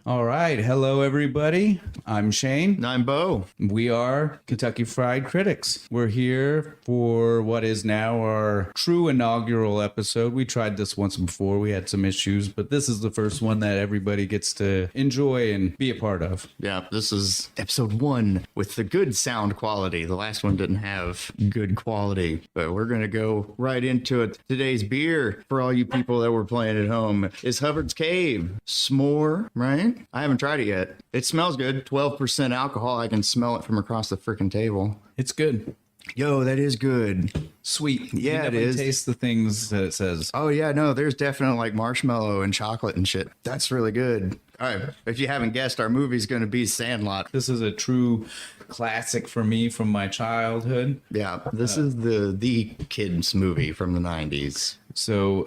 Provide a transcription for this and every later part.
All right. Hello, everybody. I'm Shane. And I'm Beau. We are Kentucky Fried Critics. We're here for what is now our true inaugural episode. We tried this once before. We had some issues, but this is the first one that everybody gets to enjoy and be a part of. Yeah, this is episode 1 with the good sound quality. The last one didn't have good quality, but we're going to go right into it. Today's beer, for all you people that were playing at home, is Hubbard's Cave. S'more, right? I haven't tried it yet. It smells good. 12% alcohol. I can smell it from across the freaking table. It's good. Yo, that is good. Sweet. Yeah, it is. Taste the things that it says. Oh, yeah, no, there's definitely like marshmallow and chocolate and shit. That's really good. All right, if you haven't guessed, our movie's going to be Sandlot. This is a true classic for me from my childhood. Yeah, this is the kids movie from the 90s. So,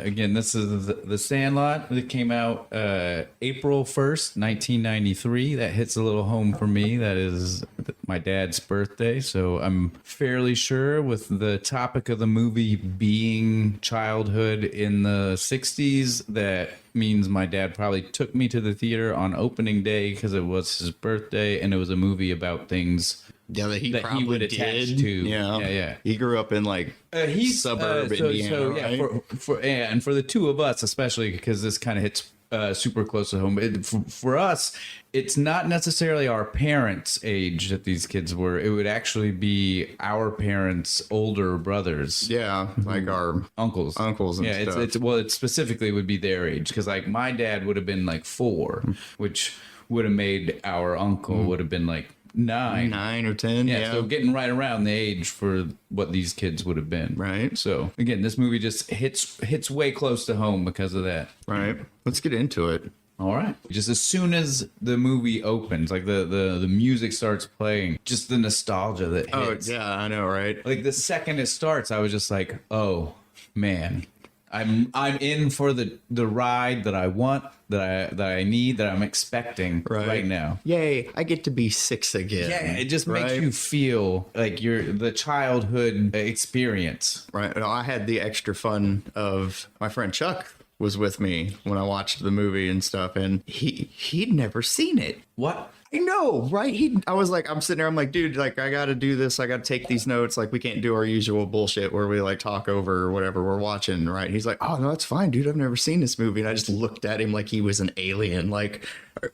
again, this is the Sandlot that came out April 1st, 1993. That hits a little home for me. That is my dad's birthday. So I'm fairly sure, with the topic of the movie being childhood in the 60s, that means my dad probably took me to the theater on opening day because it was his birthday and it was a movie about things that he would attach to. Yeah. He grew up in like suburb Indiana, right? And for the two of us, especially because this kind of hits super close to home. For us, it's not necessarily our parents' age that these kids were. It would actually be our parents' older brothers. Yeah, like our uncles and stuff. It specifically would be their age, because like my dad would have been like 4, which would have made our uncle would have been like 9 or 10. Yeah, so getting right around the age for what these kids would have been. Right. So again, this movie just hits way close to home because of that. Right. Let's get into it. All right. Just as soon as the movie opens, like the music starts playing, just the nostalgia that hits. Oh yeah, I know, right? Like the second it starts, I was just like, oh man, I'm in for the ride that I want, that I need, that I'm expecting right now. Yay, I get to be 6 again. Yeah, it just makes you feel like you're the childhood experience. Right. And I had the extra fun of my friend Chuck was with me when I watched the movie and stuff, and he'd never seen it. What? I know, right? I was like, I'm sitting there, I'm like, dude, like, I gotta do this, I gotta take these notes, like, we can't do our usual bullshit where we like talk over whatever we're watching, right? He's like, oh no, that's fine, dude, I've never seen this movie. And I just looked at him like he was an alien, like,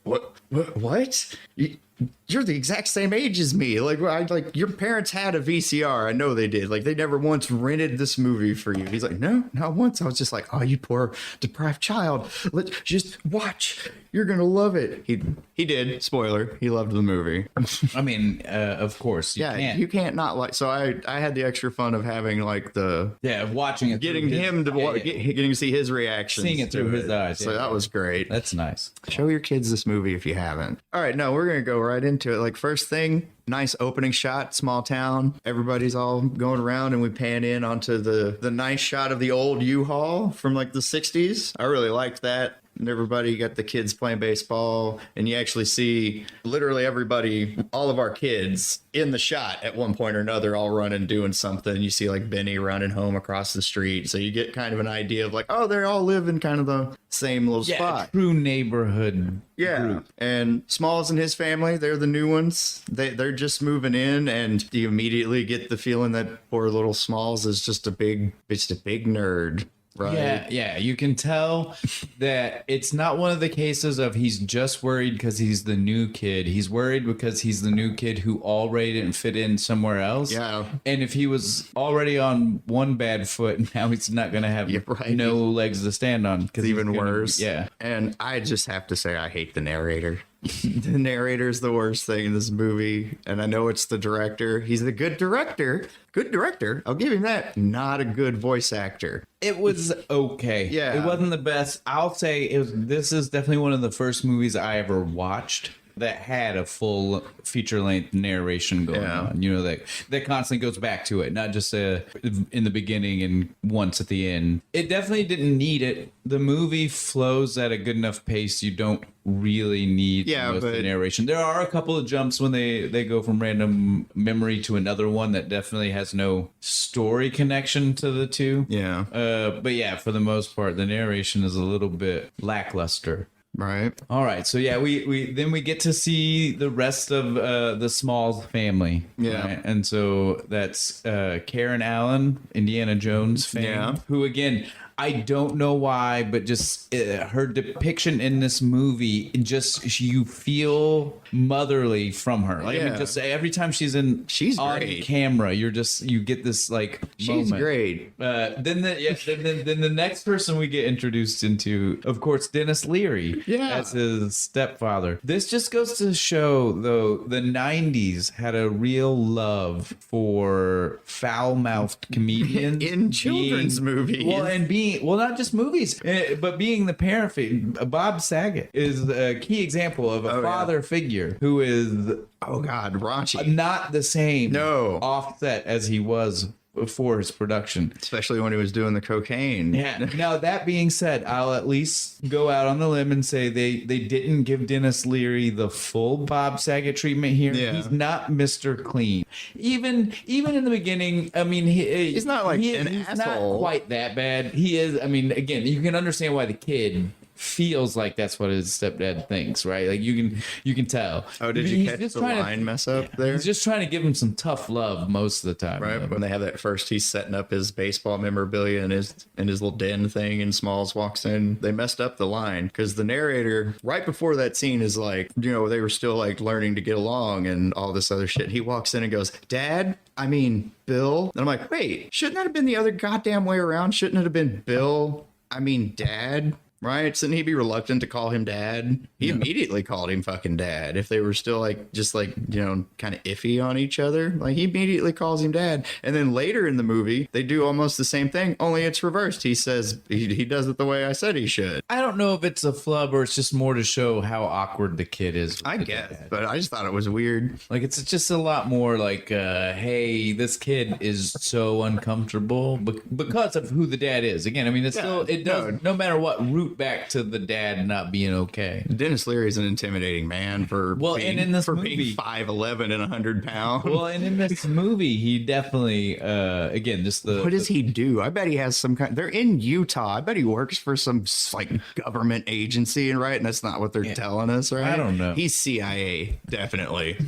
what? You're the exact same age as me. Like your parents had a VCR. I know they did. Like, they never once rented this movie for you. He's like, no, not once. I was just like, oh, you poor deprived child. Let's just watch. You're gonna love it. He did. Spoiler. He loved the movie. I mean, of course. You can't not like. So I had the extra fun of having like watching it, getting to see his reaction, seeing it through his eyes. So that was great. That's nice. Show your kids this movie if you haven't. All right, no, we're gonna go right into it. Like, first thing, nice opening shot, small town. Everybody's all going around, and we pan in onto the nice shot of the old U-Haul from like the 60s. I really liked that. And everybody got the kids playing baseball, and you actually see literally everybody, all of our kids in the shot at one point or another, all running, doing something. You see like Benny running home across the street. So you get kind of an idea of like, oh, they all live in kind of the same little spot. True neighborhood group. And Smalls and his family, they're the new ones. They're just moving in, and you immediately get the feeling that poor little Smalls is just a big nerd. Right. Yeah, you can tell that it's not one of the cases of he's just worried because he's the new kid. He's worried because he's the new kid who already didn't fit in somewhere else. Yeah. And if he was already on one bad foot, now he's not going to have no legs to stand on. It's even worse. Yeah. And I just have to say, I hate the narrator. The narrator's the worst thing in this movie, and I know it's the director. He's a good director. I'll give him that. Not a good voice actor. It was okay. Yeah, it wasn't the best. I'll say this is definitely one of the first movies I ever watched that had a full feature-length narration going on. You know, that constantly goes back to it, not just in the beginning and once at the end. It definitely didn't need it. The movie flows at a good enough pace. You don't really need most of the narration. There are a couple of jumps when they go from random memory to another one that definitely has no story connection to the two. Yeah. But yeah, for the most part, the narration is a little bit lackluster. Right. All right, so yeah, we get to see the rest of the Smalls family. Yeah. right? And so that's Karen Allen, Indiana Jones fame, Yeah. who again, I don't know why, but just her depiction in this movie, just you feel motherly from her. Like I mean, Yeah. just every time she's on great. camera, you get this like She's moment. great. Then the next person we get introduced into, of course, Dennis Leary as his stepfather. This just goes to show, though, the 90s had a real love for foul-mouthed comedians In children's movies. Well, and not just movies, but being the parent figure. Bob Saget is a key example of a father figure who is Oh God, raunchy. not the same offset as he was before his production, especially when he was doing the cocaine. Yeah. Now that being said, I'll at least go out on the limb and say they didn't give Dennis Leary the full Bob Saget treatment here. Yeah. He's not Mr. Clean. Even in the beginning, I mean, he's not like he's asshole. not quite that bad. He is. I mean, again, you can understand why the kid feels like that's what his stepdad thinks, right? Like you can tell. Oh, did you catch the line mess up there? He's just trying to give him some tough love most of the time. Right, when they have that first, he's setting up his baseball memorabilia in his little den thing, and Smalls walks in. They messed up the line because the narrator right before that scene is like, they were still like learning to get along and all this other shit. He walks in and goes, "Dad, I mean Bill." And I'm like, wait, shouldn't that have been the other goddamn way around? Shouldn't it have been Bill? I mean Dad. Right? Shouldn't he be reluctant to call him dad? He immediately called him fucking dad. If they were still like, just like, kind of iffy on each other, like he immediately calls him dad. And then later in the movie, they do almost the same thing, only it's reversed. He says he does it the way I said he should. I don't know if it's a flub or it's just more to show how awkward the kid is. I guess, but I just thought it was weird. Like it's just a lot more like, hey, this kid is so uncomfortable because of who the dad is. Again, I mean, it does no matter what route back to the dad not being okay. Dennis Leary is an intimidating man for being 5'11" and 100 pounds. Well, and in this movie, he definitely again just what does he do? I bet he has some kind. They're in Utah. I bet he works for some like government agency, and that's not what they're telling us, right? I don't know. He's CIA, definitely.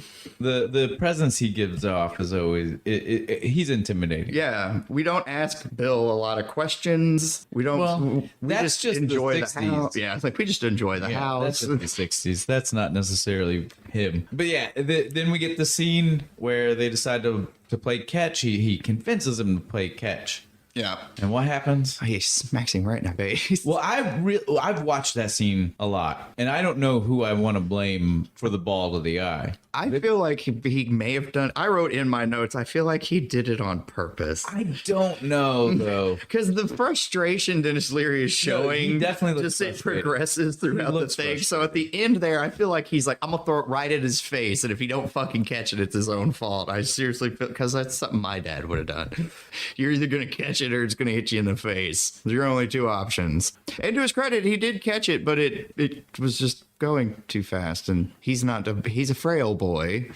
The presence he gives off is always he's intimidating. Yeah, we don't ask Bill a lot of questions. We don't. Well, we that's just enjoy the the 60s. house. Yeah, it's like we just enjoy the house. That's just the 60s. That's not necessarily him. But yeah, then we get the scene where they decide to play catch. He convinces him to play catch. Yeah. And what happens? He smacks him right in the face. Well, I've watched that scene a lot, and I don't know who I want to blame for the ball to the eye. I feel like he may have done. I wrote in my notes, I feel like he did it on purpose. I don't know though, because the frustration Dennis Leary is showing, he definitely looks just it progresses throughout the thing. So at the end there, I feel like he's like, I'm gonna throw it right at his face, and if he don't fucking catch it, it's his own fault. I seriously feel, because that's something my dad would have done. You're either gonna catch it or it's gonna hit you in the face. There are only two options. And to his credit, he did catch it, but it was just going too fast, and he's a frail boy.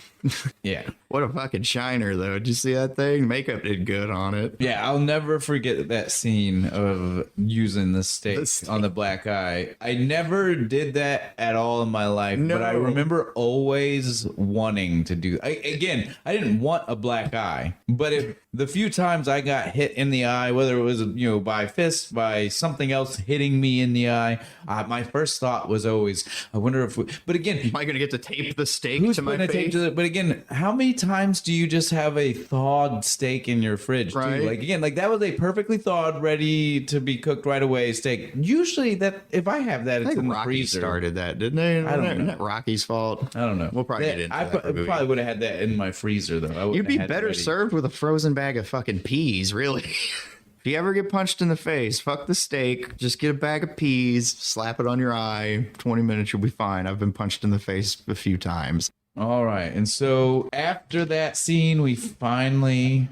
Yeah. What a fucking shiner, though. Did you see that thing? Makeup did good on it. Yeah, I'll never forget that scene of using the steak on the black eye. I never did that at all in my life, but I remember always wanting to do. I didn't want a black eye, but the few times I got hit in the eye, whether it was by fist, by something else hitting me in the eye, my first thought was always, I wonder if. But again, am I going to get to tape the steak to my face? But again, how many times do you just have a thawed steak in your fridge? Right. Too? Like again, like that was a perfectly thawed, ready to be cooked right away steak. Usually, that if I have that, it's in the freezer. Started that, didn't they? I don't know. Isn't that Rocky's fault? I don't know. We'll probably get into I that. probably would have had that in my freezer though. You'd be better served with a frozen bag of fucking peas, really. If you ever get punched in the face, fuck the steak. Just get a bag of peas, slap it on your eye. 20 minutes, you'll be fine. I've been punched in the face a few times. All right. And so after that scene,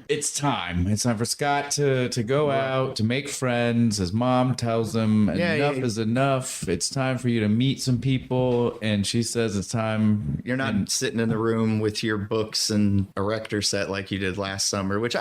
it's time. It's time for Scott to go out, to make friends. His mom tells him enough is enough. It's time for you to meet some people. And she says it's time. You're not sitting in the room with your books and a Rector set like you did last summer, which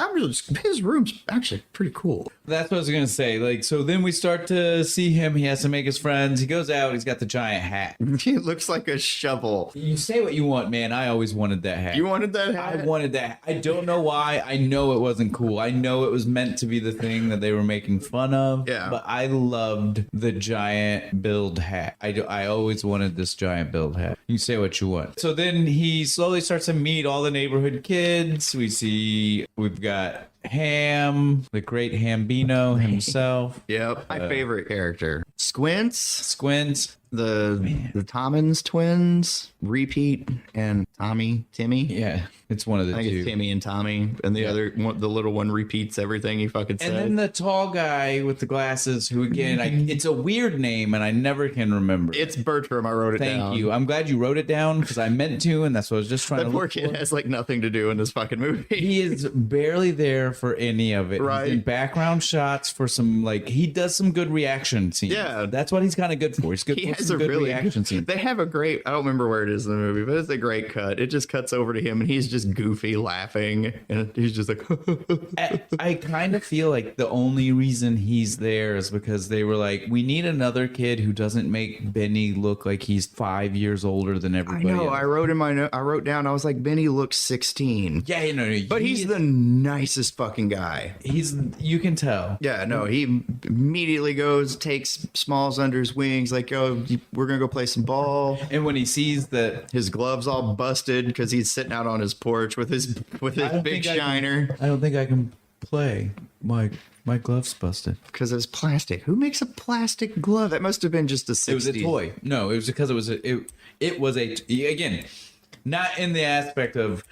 his room's actually pretty cool. That's what I was going to say. Like, so then we start to see him. He has to make his friends. He goes out. He's got the giant hat. He looks like a shovel. You say what you want, man. I always wanted that hat. You wanted that hat? I wanted that. I don't know why. I know it wasn't cool. I know it was meant to be the thing that they were making fun of. Yeah. But I loved the giant build hat. I always wanted this giant build hat. You say what you want. So then he slowly starts to meet all the neighborhood kids. We've got Ham, the great Hambino himself. Yep. My favorite character. Squints. The Tommins twins, Repeat and Timmy. Yeah, it's one of the I think two. it's Timmy and Tommy, and the other one, the little one, repeats everything he fucking says. And then the tall guy with the glasses, who again, it's a weird name, and I never can remember. It's Bertram. I wrote it down. Thank you. I'm glad you wrote it down because I meant to, and that's what I was just trying That to poor look kid for. has like nothing to do in this fucking movie. He is barely there for any of it. Right. He's in background shots for some, like, he does some good reaction scenes. Yeah. That's what he's kind of good for. He's good He for has some a good really reaction scenes. They have a great. I don't remember where it is in the movie, but it's a great cut. It just cuts over to him, and he's just goofy laughing, and he's just like. I kind of feel like the only reason he's there is because they were like, we need another kid who doesn't make Benny look like he's 5 years older than I everybody know. else. I wrote in my note. I wrote down. I was like, Benny looks 16. Yeah, no, But he's the nicest fucking guy. you can tell. Yeah, no, he immediately goes, takes Smalls under his wings, like, oh, we're gonna go play some ball. And when he sees that, His gloves all busted because he's sitting out on his porch with his big shiner. I don't think I can play. My glove's busted. Because it's plastic. Who makes a plastic glove? That must have been just a 60s. It was a toy. No, it was because it was again, not in the aspect of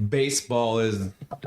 baseball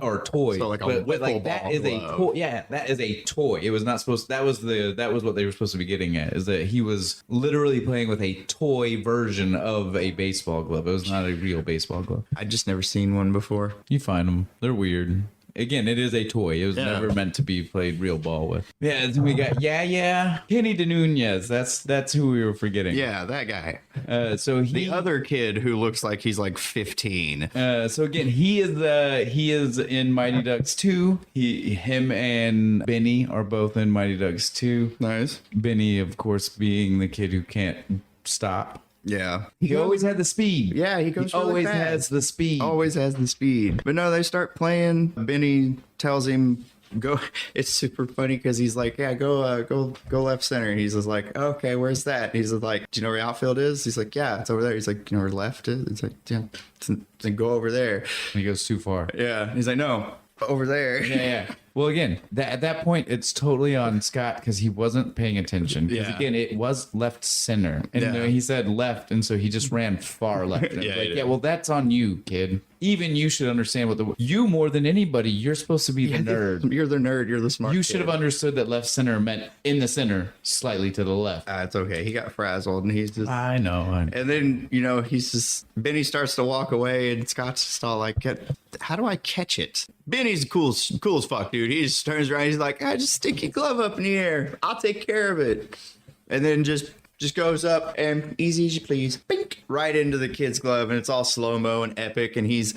or toy, So like a but wiffle like that ball is a glove. toy. Yeah, that is a toy. It was not supposed. That was what they were supposed to be getting at. Is that he was literally playing with a toy version of a baseball glove. It was not a real baseball glove. I just never seen one before. You find them. They're weird. Again, it is a toy. It was never meant to be played real ball with. Yeah, then we got Kenny DeNunez. That's who we were forgetting. Yeah, that guy. So The other kid who looks like he's like 15. So again, he is in Mighty Ducks 2. Him and Benny are both in Mighty Ducks 2. Nice. Benny, of course, being the kid who can't stop. Yeah. He always had the speed. Yeah, he goes really always fast. has the speed. Always has the speed. But no, they start playing. Benny tells him go. It's super funny because he's like, yeah, go left center. And he's just like, okay, where's that? He's just like, do you know where the outfield is? He's like, yeah, it's over there. He's like, do you know where left is? It's like, yeah, then go over there. He goes too far. Yeah. He's like, no, over there. Yeah. Well, again, at that point, it's totally on Scott because he wasn't paying attention. Because again, it was left center, and he said left, and so he just ran far left. And well, that's on you, kid. Even you should understand what you more than anybody. You're supposed to be the nerd. You're the nerd. You're the smart. You should have understood that left center meant in the center, slightly to the left. It's okay. He got frazzled, and he's just. I know. And then he's just Benny starts to walk away, and Scott's just all like, "How do I catch it?" Benny's cool as fuck, dude. He just turns around. He's like, just stick your glove up in the air. I'll take care of it. And then just goes up and easy as you please, bink, right into the kid's glove, and it's all slow mo and epic. And he's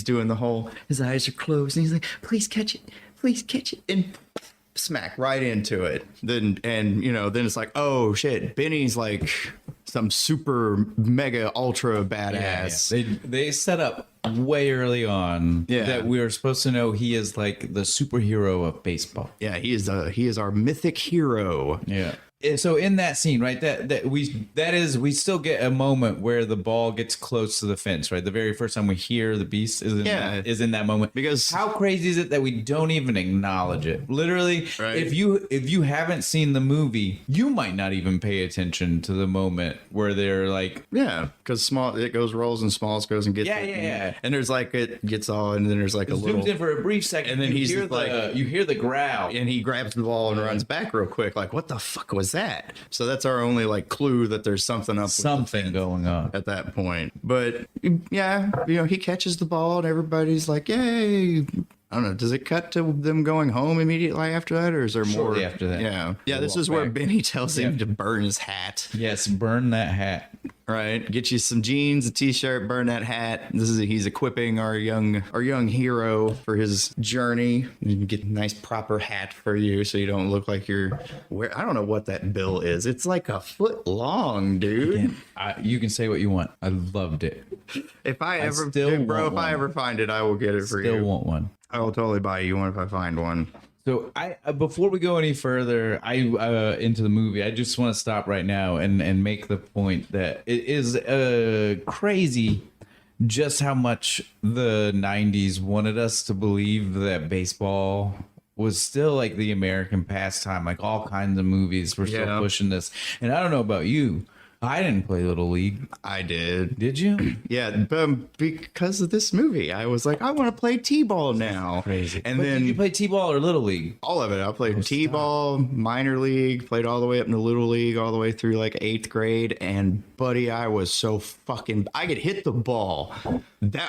doing the whole. His eyes are closed, and he's like, please catch it, and smack right into it. Then it's like, oh shit, Benny's like some super mega ultra badass. Yeah. They set up way early on that we were supposed to know he is like the superhero of baseball. Yeah, he is our mythic hero. Yeah. So in that scene, right, we still get a moment where the ball gets close to the fence, right? The very first time we hear the beast is in that moment. Because how crazy is it that we don't even acknowledge it? Literally, right. if you haven't seen the movie, you might not even pay attention to the moment where they're like, because it rolls and Smalls goes and gets it. Yeah. And there's like it gets all, and then there's like a little zooms in for a brief second, and then you hear the growl, and he grabs the ball and runs back real quick, like what the fuck was was that? So that's our only like clue that there's something up, Something going on. at that point. But yeah, he catches the ball and everybody's like, yay. I don't know. Does it cut to them going home immediately after that, or is there Shortly more after that. Yeah. They This walk is where back. Benny tells him to burn his hat. Yes, burn that hat. Right. Get you some jeans, a t-shirt, burn that hat. He's equipping our young hero for his journey. You can get a nice proper hat for you so you don't look like you're I don't know what that bill is. It's like a foot long, dude. Again, you can say what you want. I loved it. If I ever still bro, want if I one. ever find it, I will get it for Still you. want one. I will totally buy you one if I find one. So before we go any further, into the movie, I just want to stop right now and make the point that it is crazy just how much the 90s wanted us to believe that baseball was still like the American pastime. Like all kinds of movies were still pushing this. And I don't know about you, I didn't play Little League. I did. Did you? Yeah, because of this movie, I was like, I want to play T-ball now. Crazy. And But then did you play T-ball or Little League? all of it. I played T-ball, minor league, played all the way up into Little League, all the way through like 8th grade. And buddy, I was so I could hit the ball.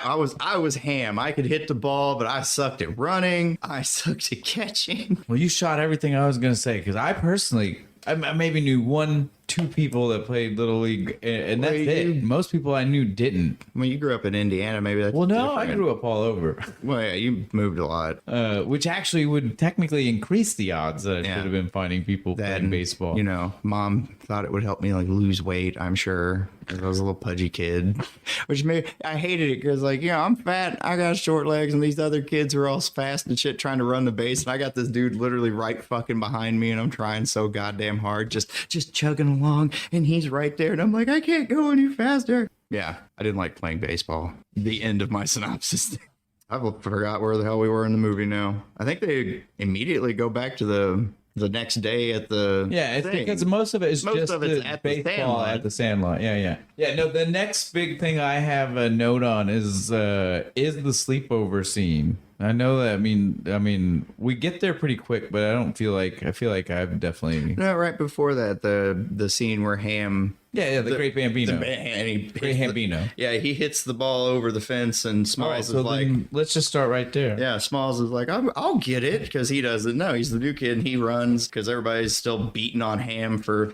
I was ham. I could hit the ball, but I sucked at running. I sucked at catching. Well, you shot everything I was going to say because I personally, I maybe knew 1-2 people that played Little League, and that's it. Most people I knew didn't. Well, you grew up in Indiana, maybe that's Well, no, I different. grew up all over, Well, yeah, you moved a lot. which actually would technically increase the odds that I should have been finding people playing baseball. Mom thought it would help me like lose weight, I'm sure. 'Cause I was a little pudgy kid, which made I hated it because like I'm fat, I got short legs, and these other kids are all fast and shit trying to run the base, and I got this dude literally right fucking behind me, and I'm trying so goddamn hard, just chugging along, and he's right there, and I'm like, I can't go any faster. Yeah, I didn't like playing baseball. The end of my synopsis. I forgot where the hell we were in the movie now. I think they immediately go back to the next day at the It's thing. because most of it is Most just of it's the at the baseball Sandlot. at the Sandlot. Yeah. No, the next big thing I have a note on is the sleepover scene. I know that. I mean, we get there pretty quick, but I feel like I've definitely. No, right before that, the scene where Ham. Yeah, the Great Bambino. And he Great Bambino. he hits the ball over the fence, and Smalls All right, is so like, then let's just start right there. yeah, Smalls is like, I'll get it, because he doesn't know. He's the new kid, and he runs because everybody's still beating on Ham for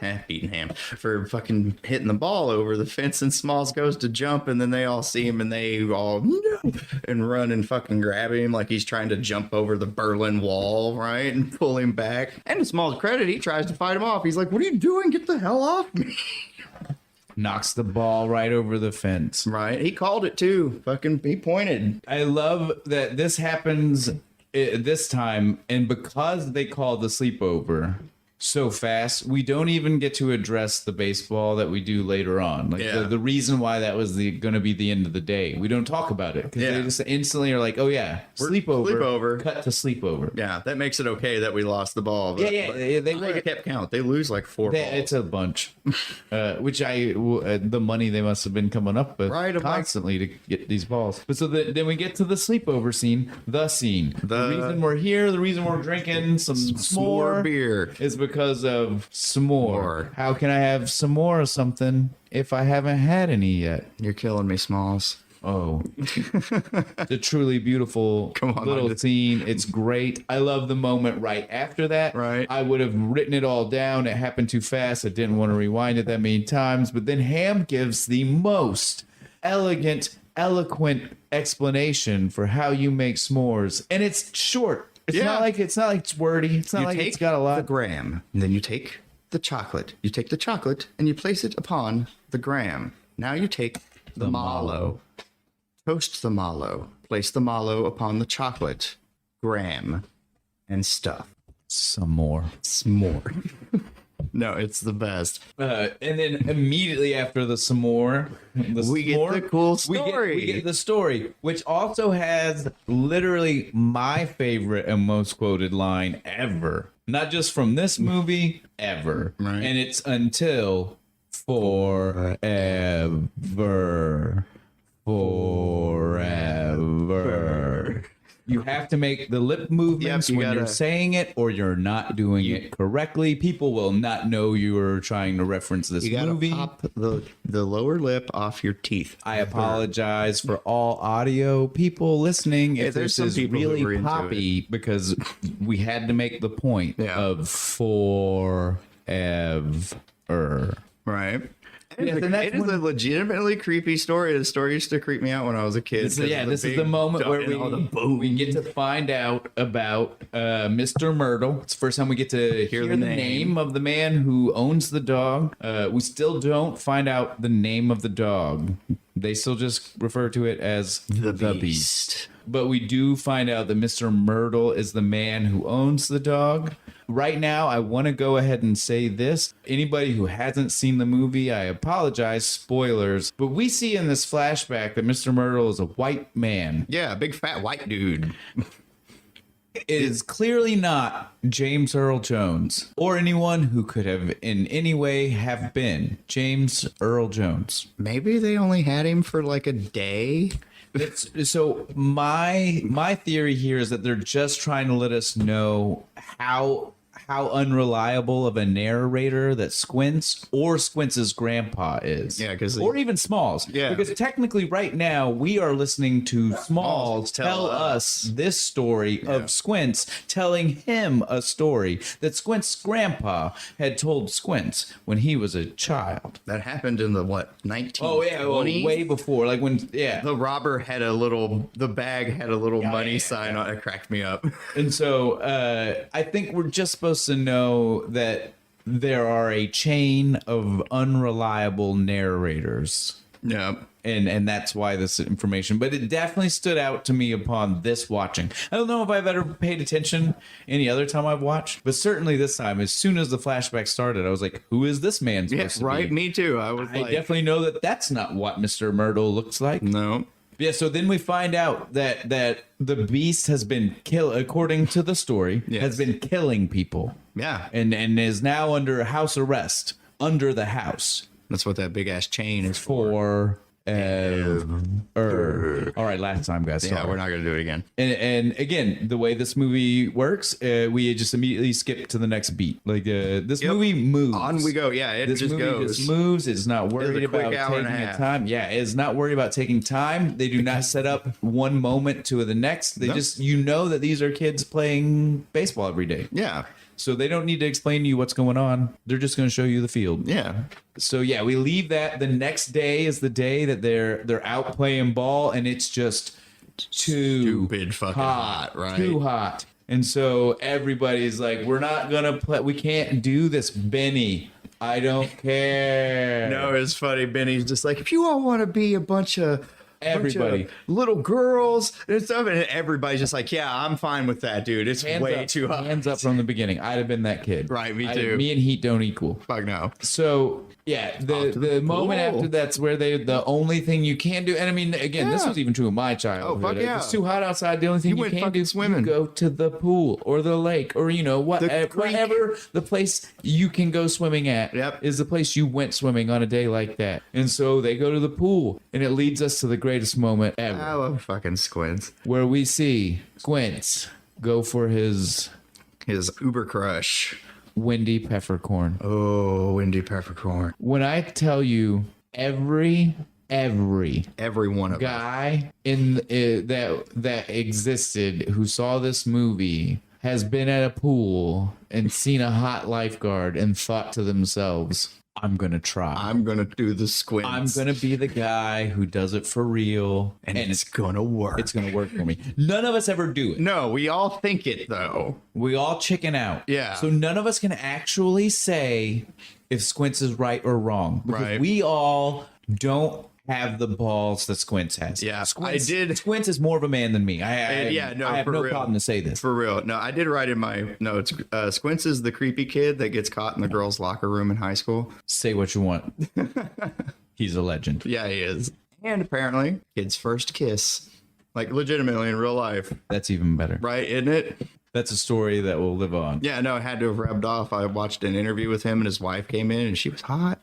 fucking hitting the ball over the fence, and Smalls goes to jump, and then they all see him, and they all no, and run and fucking grab him like he's trying to jump over the Berlin Wall, right, and pull him back. And to Smalls' credit, he tries to fight him off. He's like, what are you doing? Get the hell off me. Knocks the ball right over the fence. Right, he called it too. He pointed. I love that this happens this time, and because they called the sleepover so fast, we don't even get to address the baseball that we do later on. Like the reason why that was going to be the end of the day. We don't talk about it because they just instantly are like, oh yeah, sleepover. Cut to sleepover. Yeah, that makes it okay that we lost the ball. But, they kept count. They lose like 4 balls. It's a bunch, which the money they must have been coming up with constantly to get these balls. But so then we get to the sleepover scene. The reason we're here, the reason we're drinking some s'more beer is because of s'more. How can I have some more of something if I haven't had any yet? You're killing me, Smalls. Oh, the truly beautiful little scene. It's great. I love the moment right after that. Right. I would have written it all down. It happened too fast. I didn't want to rewind it that many times. But then Ham gives the most elegant, eloquent explanation for how you make s'mores, and it's short. It's not like it's wordy. It's not like it's got a lot. The gram, and then you take the chocolate. You take the chocolate and you place it upon the gram. Now you take the mallow. Toast the mallow. Place the mallow upon the chocolate, gram, and stuff. Some more. S'more. No, it's the best. And then immediately after the s'more, We get the cool story. We get the story, which also has literally my favorite and most quoted line ever. Not just from this movie, ever. Right. And it's until forever. You have to make the lip movements Yep, when you're saying it, or you're not doing it correctly. People will not know you are trying to reference this You gotta movie. pop the lower lip off your teeth. I apologize for all audio people listening if there's this some is people who were really into poppy, because we had to make the point of forever. Right. Yeah, then that's It is a legitimately creepy story. The story used to creep me out when I was a kid. So yeah, this is the moment where we get to find out about Mr. Myrtle. It's the first time we get to hear the name of the man who owns the dog. We still don't find out the name of the dog. They still just refer to it as the Beast. But we do find out that Mr. Myrtle is the man who owns the dog. Right now, I want to go ahead and say this. Anybody who hasn't seen the movie, I apologize, spoilers. But we see in this flashback that Mr. Myrtle is a white man. Yeah, a big fat white dude. It is clearly not James Earl Jones or anyone who could have in any way have been James Earl Jones. Maybe they only had him for like a day. So my theory here is that they're just trying to let us know how unreliable of a narrator that Squints or Squints' grandpa is. Yeah, or even Smalls. Yeah. Because technically right now we are listening to Smalls tell us this story of Squints telling him a story that Squints' grandpa had told Squints when he was a child. That happened in the 1920s? Oh yeah, well, way before, like when the robber had the bag had a little money sign on it. Cracked me up. And so I think we're just supposed to know that there are a chain of unreliable narrators. Yeah. And that's why this information, but it definitely stood out to me upon this watching. I don't know if I've ever paid attention any other time I've watched, but certainly this time, as soon as the flashback started, I was like, who is this man supposed to be? Me too. I definitely know that that's not what Mr. Myrtle looks like. No. Yeah, so then we find out that the Beast has been according to the story, has been killing people. Yeah. And is now under house arrest, under the house. That's what that big ass chain is for. All right, last time, guys. Yeah, we're not gonna do it again. And again, the way this movie works, we just immediately skip to the next beat. Like this movie moves. On we go. Yeah, it this just movie goes. Just moves. It's not worried about taking time. Yeah, it's not worried about taking time. They do not set up one moment to the next. They just that these are kids playing baseball every day. Yeah. So they don't need to explain to you what's going on. They're just going to show you the field. Yeah. So yeah, we leave that. The next day is the day that they're out playing ball, and it's just too stupid fucking hot, right? Too hot. And so everybody's like, we're not going to play. We can't do this, Benny. I don't care. No, it's funny. Benny's just like, if you all want to be a bunch of little girls and stuff, and everybody's just like, yeah, I'm fine with that, dude. It's way too hot. Hands up from the beginning. I'd have been that kid. Right, me too. Me and heat don't equal. Fuck no. So yeah, the moment after that's where the only thing you can do, and I mean, again, this was even true of my childhood. Oh, fuck yeah. If it's too hot outside, the only thing you can do is swimming. You go to the pool or the lake or whatever the place you can go swimming at is the place you went swimming on a day like that. And so they go to the pool, and it leads us to the greatest moment ever. I love fucking Squints. Where we see Squints go for his uber crush. Wendy Peppercorn. Oh, Wendy Peppercorn. When I tell you every one of guy in that existed who saw this movie has been at a pool and seen a hot lifeguard and thought to themselves, I'm going to try. I'm going to do the Squints. I'm going to be the guy who does it for real. And it's going to work. It's going to work for me. None of us ever do it. No, we all think it, though. We all chicken out. Yeah. So none of us can actually say if Squints is right or wrong. Because we all don't have the balls that Squints has. Yeah, Squints is more of a man than me. I have no problem to say this. For real. No, I did write in my notes. Squints is the creepy kid that gets caught in the girls' locker room in high school. Say what you want. He's a legend. Yeah, he is. And apparently, kid's first kiss. Like, legitimately in real life. That's even better. Right, isn't it? That's a story that will live on. Yeah, no, it had to have rubbed off. I watched an interview with him, and his wife came in, and she was hot.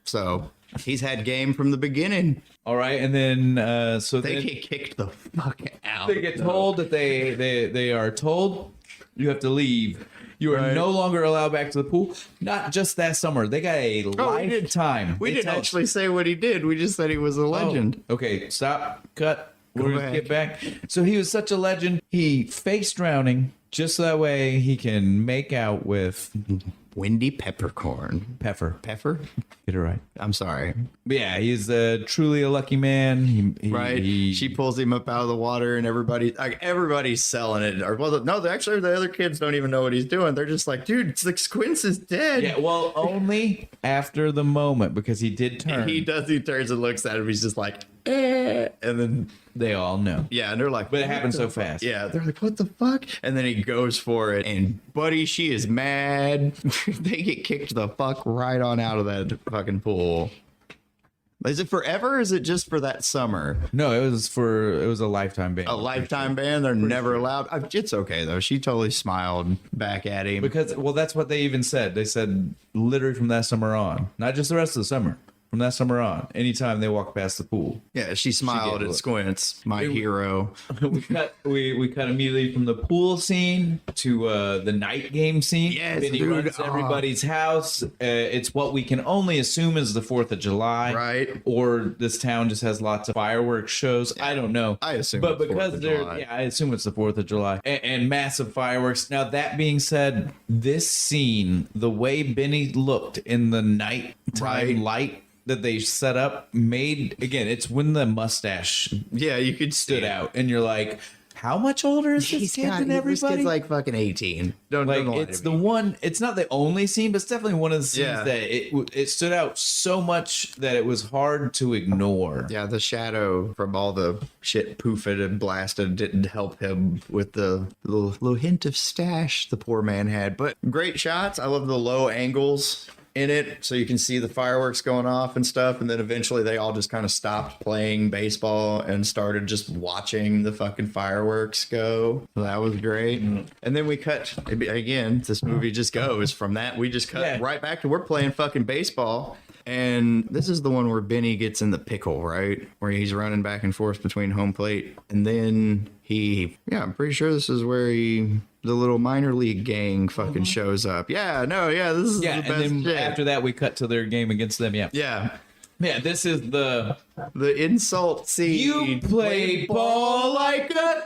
So He's had game from the beginning. All right, and then so They then get kicked the fuck out. they get told that they are told you have to leave. You are no longer allowed back to the pool. Not just that summer. They got a lifetime. We didn't actually say what he did. We just said he was a legend. Okay, stop, cut. We're going to back. get back. So he was such a legend. He faced drowning just so that way he can make out with Wendy Peppercorn. Pepper. Pepper? Get it right. I'm sorry. But yeah, he's truly a lucky man. Right? She pulls him up out of the water, and everybody's selling it. Or, well, no, actually, the other kids don't even know what he's doing. They're just like, dude, it's like Squints is dead. Yeah, well, only after the moment, because he did turn. He turns and looks at him. He's just like, eh. And then they all know. yeah, and they're like, But it happened so fast. Yeah, they're like, what the fuck? And then he goes for it, and buddy, she is mad. They get kicked the fuck right on out of that fucking pool. Is it forever or is it just for that summer? No, it was a lifetime ban. A lifetime ban? They're never allowed? It's okay, though. She totally smiled back at him. Because, well, that's what they even said. They said literally from that summer on, not just the rest of the summer. From that summer on, anytime they walk past the pool. Yeah, she smiled at Squints, my hero. we cut immediately from the pool scene to the night game scene. Yes, Benny dude. runs to everybody's house. It's what we can only assume is the 4th of July. Right. Or this town just has lots of fireworks shows. I don't know. I assume But it's 4th because of they're, July. yeah, I assume it's the 4th of July. And massive fireworks. Now, that being said, this scene, the way Benny looked in the nighttime light that they set up made, again, it's when the mustache Yeah, you could stood out, and you're like, how much older is this kid than This everybody? kid's like fucking 18. Don't Like, lie it's to the me. one, it's not the only scene, but it's definitely one of the scenes Yeah. that it stood out so much that it was hard to ignore. Yeah, the shadow from all the shit poofed and blasted didn't help him with the little hint of stash the poor man had. But great shots. I love the low angles in it, so you can see the fireworks going off and stuff. And then eventually they all just kind of stopped playing baseball and started just watching the fucking fireworks go. So that was great. And then we cut again. This movie just goes from that. We just cut right back to we're playing fucking baseball. And this is the one where Benny gets in the pickle, right? Where he's running back and forth between home plate. And then I'm pretty sure this is where the little minor league gang fucking shows up. Yeah, this is the best and then shit. after that, we cut to their game against them. Yeah, this is the insult scene. you play ball like a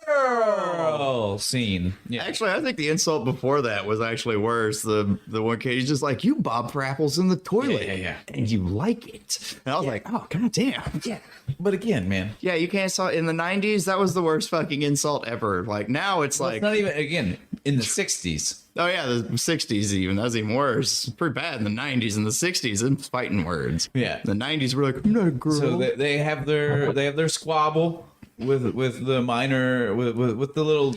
girl scene. Yeah. Actually, I think the insult before that was actually worse. The one kid, he's just like, you bob for apples in the toilet. Yeah. And you like it. And I was like, oh, god damn. Yeah. But again, man. Yeah, you can't saw in the 90s, that was the worst fucking insult ever. Like now it's Well, like it's not even, again, in the 60s. oh yeah, the 60s even. That was even worse. It's pretty bad in the 90s and the 60s and fighting words. Yeah. The 90s were like, I'm not a girl. So they have their squabble with the minor with the little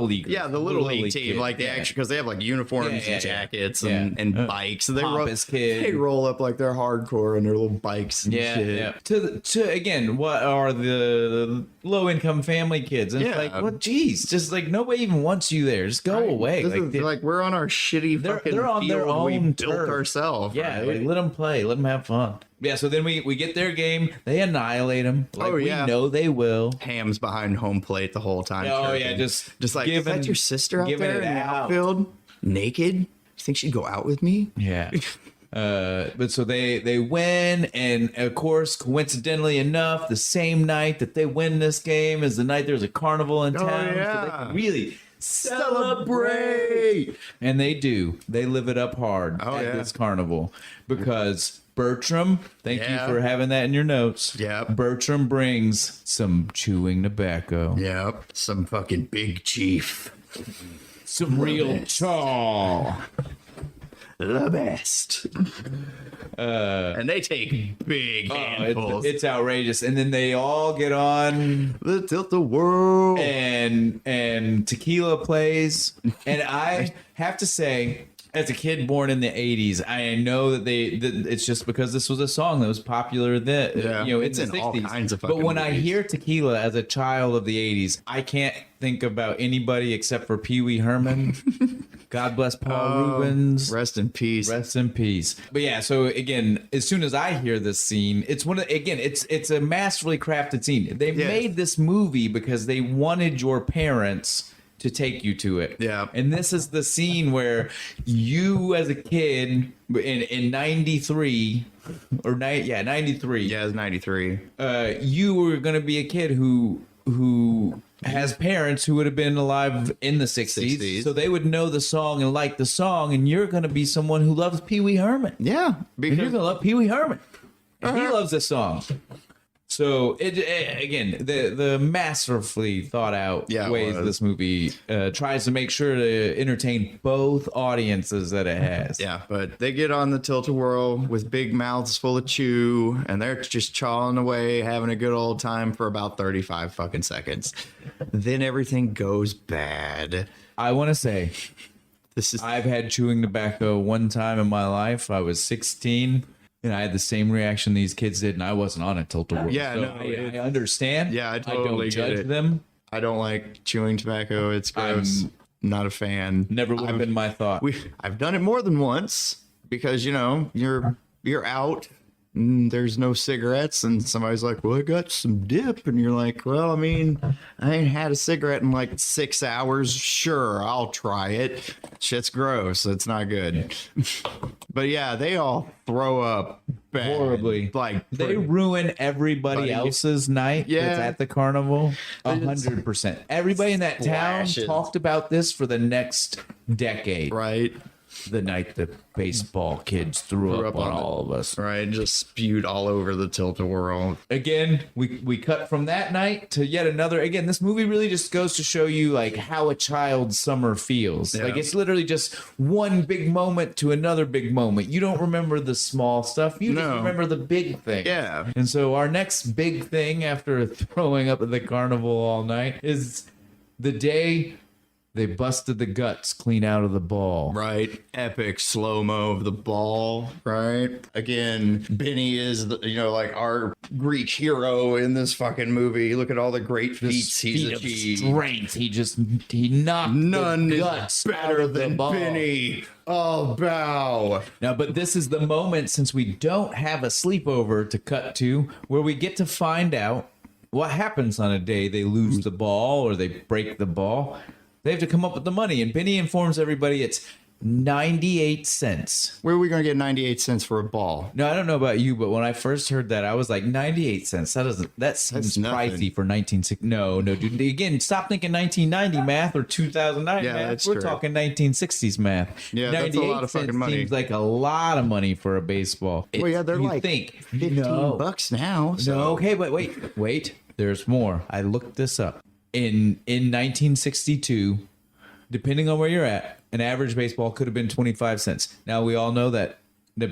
league. yeah, the little league team, kid. like they actually, because they have like uniforms Yeah. and jackets Yeah. and bikes. So they Pompous kid. they roll up like they're hardcore on their little bikes and shit. Yeah. To again, what are the low income family kids? And it's Yeah. like, well, geez, just like nobody even wants you there. Just go away. This Like, is like we're on our shitty fucking they're on their field we own built turf. ourselves. yeah, right? like, let them play. Let them have fun. Yeah. So then we get their game. They annihilate them. Like, we know they will. Hams behind home plate the whole time. Oh chirping. yeah, just like, is giving, that your sister out giving there it in the out. outfield, naked? You think she'd go out with me? Yeah. But so they win, and of course, coincidentally enough, the same night that they win this game is the night there's a carnival in town. So they yeah. can really Celebrate! And they do. They live it up hard at this carnival because Bertram, thank you for having that in your notes. Yep. Bertram brings some chewing tobacco. Yep. Some fucking big chief. Some real chaw. The best. And they take big handfuls. It's outrageous. And then they all get on The tilt the world. and tequila plays. And I have to say, as a kid born in the 80s, I know that it's just because this was a song that was popular then, it's in in the 60s. all kinds of but fucking when I movies. hear tequila as a child of the 80s, I can't think about anybody except for Pee Wee Herman. God bless Paul Rubens. Rest in peace. Rest in peace. But yeah, so again, as soon as I hear this scene, it's it's a masterfully crafted scene. They made this movie because they wanted your parents to take you to it. Yeah. And this is the scene where you as a kid in 93 or 93. Yeah, it's 93. You were going to be a kid who has parents who would have been alive in the 60s, so they would know the song and like the song, and you're going to be someone who loves Pee Wee Herman. Yeah, because you're going to love Pee Wee Herman. And he loves this song. So again, the masterfully thought out ways this movie tries to make sure to entertain both audiences that it has. Yeah, but they get on the tilt-a-whirl with big mouths full of chew, and they're just chawing away, having a good old time for about 35 fucking seconds. Then everything goes bad. I want to say, I've had chewing tobacco one time in my life. I was 16. And I had the same reaction these kids did, and I wasn't on it tilt-a-whirl. Yeah, so no, I understand. Yeah, I totally don't get judge it. them. I don't like chewing tobacco. It's gross. Not a fan. Never would have been my thought. I've done it more than once because you're out. And there's no cigarettes, and somebody's like, "Well, I got some dip," and you're like, "Well, I mean, I ain't had a cigarette in like 6 hours. Sure, I'll try it. Shit's gross. It's not good." But yeah, they all throw up bad. Horribly. Like they ruin everybody else's night that's at the carnival. 100%. Everybody in that town talked about this for the next decade. Right. The night the baseball kids threw up on all of us. Right, just spewed all over the tilt-a-whirl. Again, we cut from that night to yet another. Again, this movie really just goes to show you like how a child's summer feels. Yeah. Like it's literally just one big moment to another big moment. You don't remember the small stuff. You just remember the big thing. Yeah. And so our next big thing after throwing up at the carnival all night is the day they busted the guts clean out of the ball. Right. Epic slow-mo of the ball. Right. Again, Benny is, like our Greek hero in this fucking movie. Look at all the great feats he's achieved. Strength. He knocked None the is guts better out of the than ball. Benny. Oh, Beau. Now, but this is the moment, since we don't have a sleepover to cut to, where we get to find out what happens on a day they lose the ball or they break the ball. They have to come up with the money, and Benny informs everybody it's 98 cents. Where are we going to get 98 cents for a ball? No, I don't know about you, but when I first heard that, I was like, 98 cents. That seems pricey for 1960. No, dude. Again, stop thinking 1990 math or 2009 Yeah, math. that's We're true. talking 1960s math. Yeah, that's a lot of fucking money. Seems like a lot of money for a baseball. Well, yeah, they're like $15 now. So. No, okay, but wait. There's more. I looked this up. In 1962, depending on where you're at, an average baseball could have been 25 cents. Now, we all know that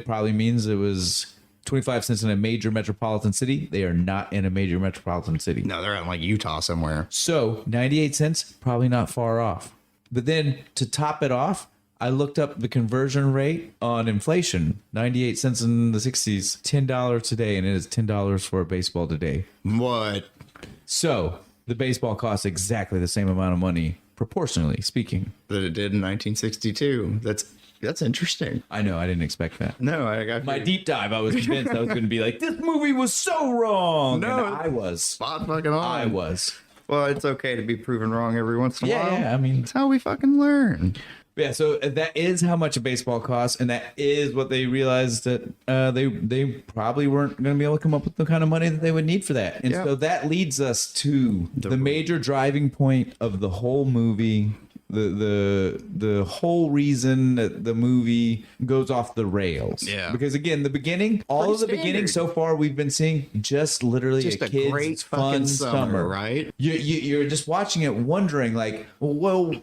probably means it was 25 cents in a major metropolitan city. They are not in a major metropolitan city. No, they're in like Utah somewhere. So 98 cents, probably not far off. But then to top it off, I looked up the conversion rate on inflation. 98 cents in the 60s, $10 today, and it is $10 for a baseball today. What? So the baseball costs exactly the same amount of money, proportionally speaking. That it did in 1962. That's interesting. I know, I didn't expect that. No, I got My deep dive, I was convinced I was going to be like, this movie was so wrong. No, and I was. spot fucking on. I was. Well, it's okay to be proven wrong every once in a while. Yeah, I mean, it's how we fucking learn. Yeah, so that is how much a baseball costs, and that is what they realized that they probably weren't going to be able to come up with the kind of money that they would need for that. And so that leads us to the major driving point of the whole movie, the whole reason that the movie goes off the rails. Yeah. Because again, the beginning, all of the beginning so far we've been seeing just literally Just a kid's great fun fucking summer, right? You're just watching it wondering like, well,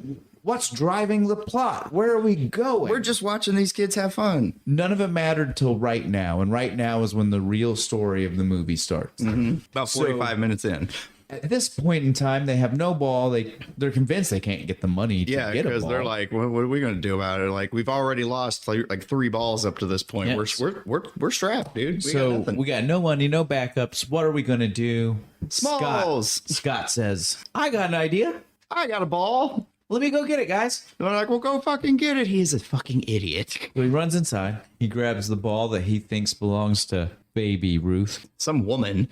what's driving the plot? Where are we going? We're just watching these kids have fun. None of it mattered till right now, and right now is when the real story of the movie starts. Mm-hmm. About 45 minutes in. At this point in time, they have no ball. They're convinced they can't get the money to get a ball. because they're like, what are we going to do about it? Like, we've already lost like 3 balls up to this point. Yes. We're strapped, dude. We got no money, no backups. What are we going to do? Smalls. Scott says, I got an idea. I got a ball. Let me go get it, guys. They're like, well, go fucking get it. He's a fucking idiot. So he runs inside. He grabs the ball that he thinks belongs to baby Ruth, Some woman.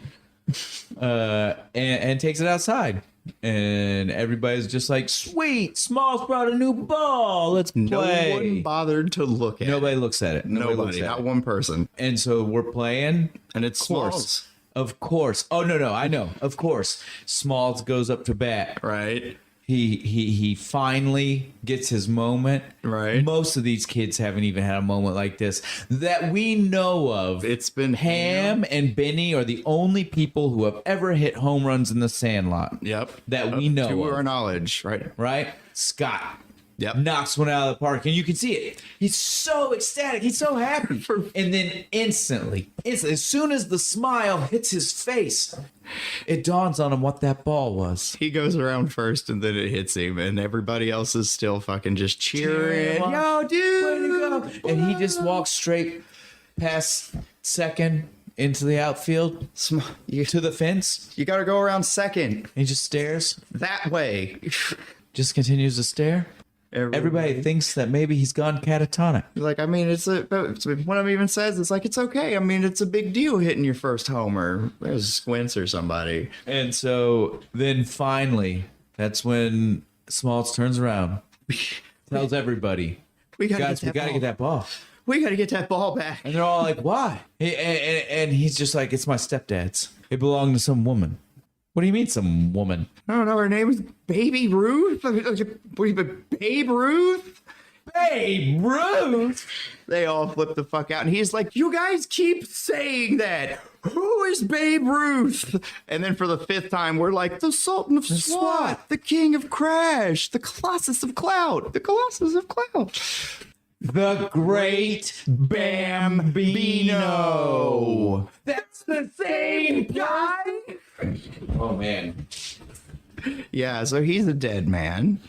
and takes it outside. And everybody's just like, sweet, Smalls brought a new ball. Let's play. No one bothered to look at Nobody looks at it. Nobody, not one person. And so we're playing. And it's Smalls. Of course. Oh, no, I know. Of course. Smalls goes up to bat. Right. He finally gets his moment. Right. Most of these kids haven't even had a moment like this that we know of. It's been Ham and Benny are the only people who have ever hit home runs in the Sandlot. Yep. That we know To of. our knowledge, right? Right? Scott. Yep. Knocks one out of the park, and you can see it. He's so ecstatic. He's so happy. And then instantly, as soon as the smile hits his face, it dawns on him what that ball was. He goes around first, and then it hits him, and everybody else is still fucking just cheering. Yo, dude! Way to go. And he just walks straight past second into the outfield to the fence. You got to go around second. And he just stares. That way. Just continues to stare. Everybody thinks that maybe he's gone catatonic. Like, I mean, one of them even says, it's like, it's okay. I mean, it's a big deal hitting your first homer. There's Squints or somebody. And so then finally, that's when Smalls turns around, tells everybody, we gotta get that ball. We got to get that ball back. And they're all like, why? And he's just like, it's my stepdad's. It belonged to some woman. What do you mean, some woman? I don't know. Her name is Baby Ruth. Babe Ruth. Babe Ruth. They all flip the fuck out, and he's like, "You guys keep saying that. Who is Babe Ruth?" And then for the fifth time, we're like, "The Sultan of SWAT, the King of Crash, the Colossus of Clout, the Colossus of Clout." The Great Bambino. That's the same guy. Oh, man. Yeah, so he's a dead man.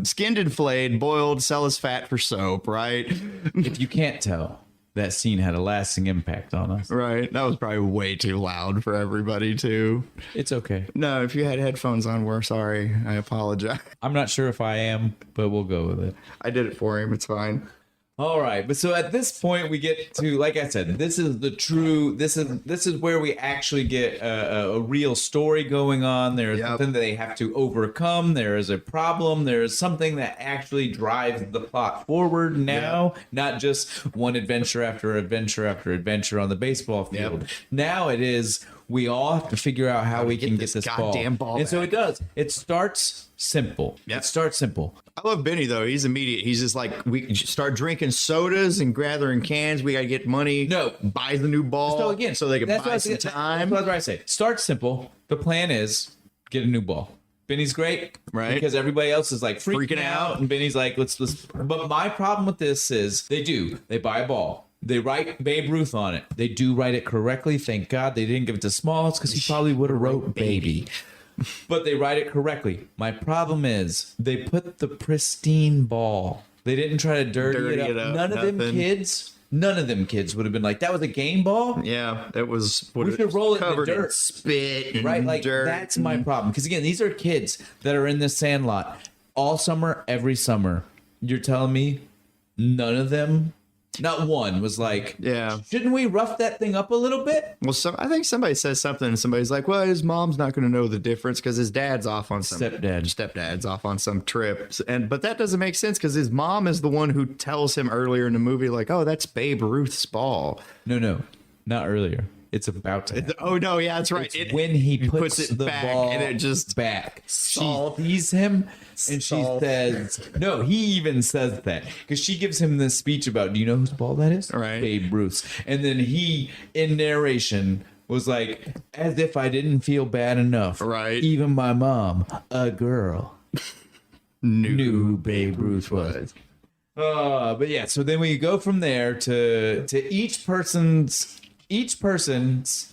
Skinned and flayed, boiled, sell his fat for soap, right? If you can't tell, that scene had a lasting impact on us. Right. That was probably way too loud for everybody, too. It's okay. No, if you had headphones on, we're sorry. I apologize. I'm not sure if I am, but we'll go with it. I did it for him. It's fine. All right, but so at this point we get to, like I said, this is the true. This is where we actually get a real story going on. There is something that they have to overcome. There is a problem. There is something that actually drives the plot forward now, not just one adventure after adventure after adventure on the baseball field. Now it is. We all have to figure out how we can get this goddamn ball and back. so it does. It starts simple. It starts simple. I love Benny, though. He's immediate. He's just like, we start drinking sodas and gathering cans. We got to get money. No. Buy the new ball. So again, so they can buy some time. That's what I say. Start simple. The plan is get a new ball. Benny's great, right? Because everybody else is like freaking out, and Benny's like, let's. But my problem with this is they buy a ball. They write Babe Ruth on it. They do write it correctly. Thank God they didn't give it to Smalls because he probably would have wrote baby. But they write it correctly. My problem is they put the pristine ball. They didn't try to dirty it up. None of them kids would have been like, that was a game ball? Yeah, it was. We should roll it in the dirt. Spit and right? Like, dirt. That's my problem. Because again, these are kids that are in the Sandlot all summer, every summer. You're telling me none of them... Not one was like, shouldn't we rough that thing up a little bit? Well, I think somebody says something and somebody's like, well, his mom's not going to know the difference because his dad's off on some stepdad's off on some trip. But that doesn't make sense because his mom is the one who tells him earlier in the movie, like, oh, that's Babe Ruth's ball. No, not earlier. It's about to happen. Oh, no, yeah, that's right. When he puts it the back ball and it just back. She sees him and she says, no, he even says that because she gives him this speech about, do you know whose ball that is? Right. Babe Ruth's. And then he, in narration, was like, as if I didn't feel bad enough. Right. Even my mom, a girl, knew Babe Ruth was. But yeah, so then we go from there to each person's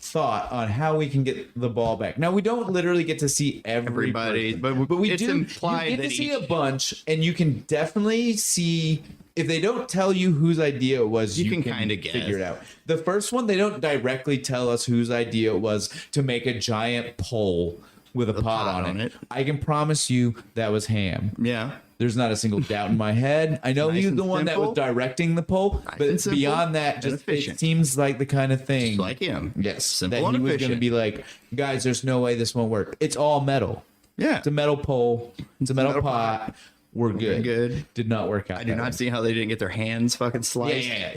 thought on how we can get the ball back. Now we don't literally get to see everybody, but we do. You get to see a bunch, and you can definitely see if they don't tell you whose idea it was. You can kind of figure it out. The first one, they don't directly tell us whose idea it was to make a giant pole with a pot on it. I can promise you that was ham. Yeah. There's not a single doubt in my head. I know Nice he's and the one that was simple. directing the poll, and but simple beyond that, and just it efficient. seems like the kind of thing. Just like him. Yes, Simple that and he was going to efficient. be like, guys, there's no way this won't work. It's all metal. Yeah. It's a metal pole. It's a metal pot. We're good. Good. Did not work out. I do not see how they didn't get their hands fucking sliced. Yeah.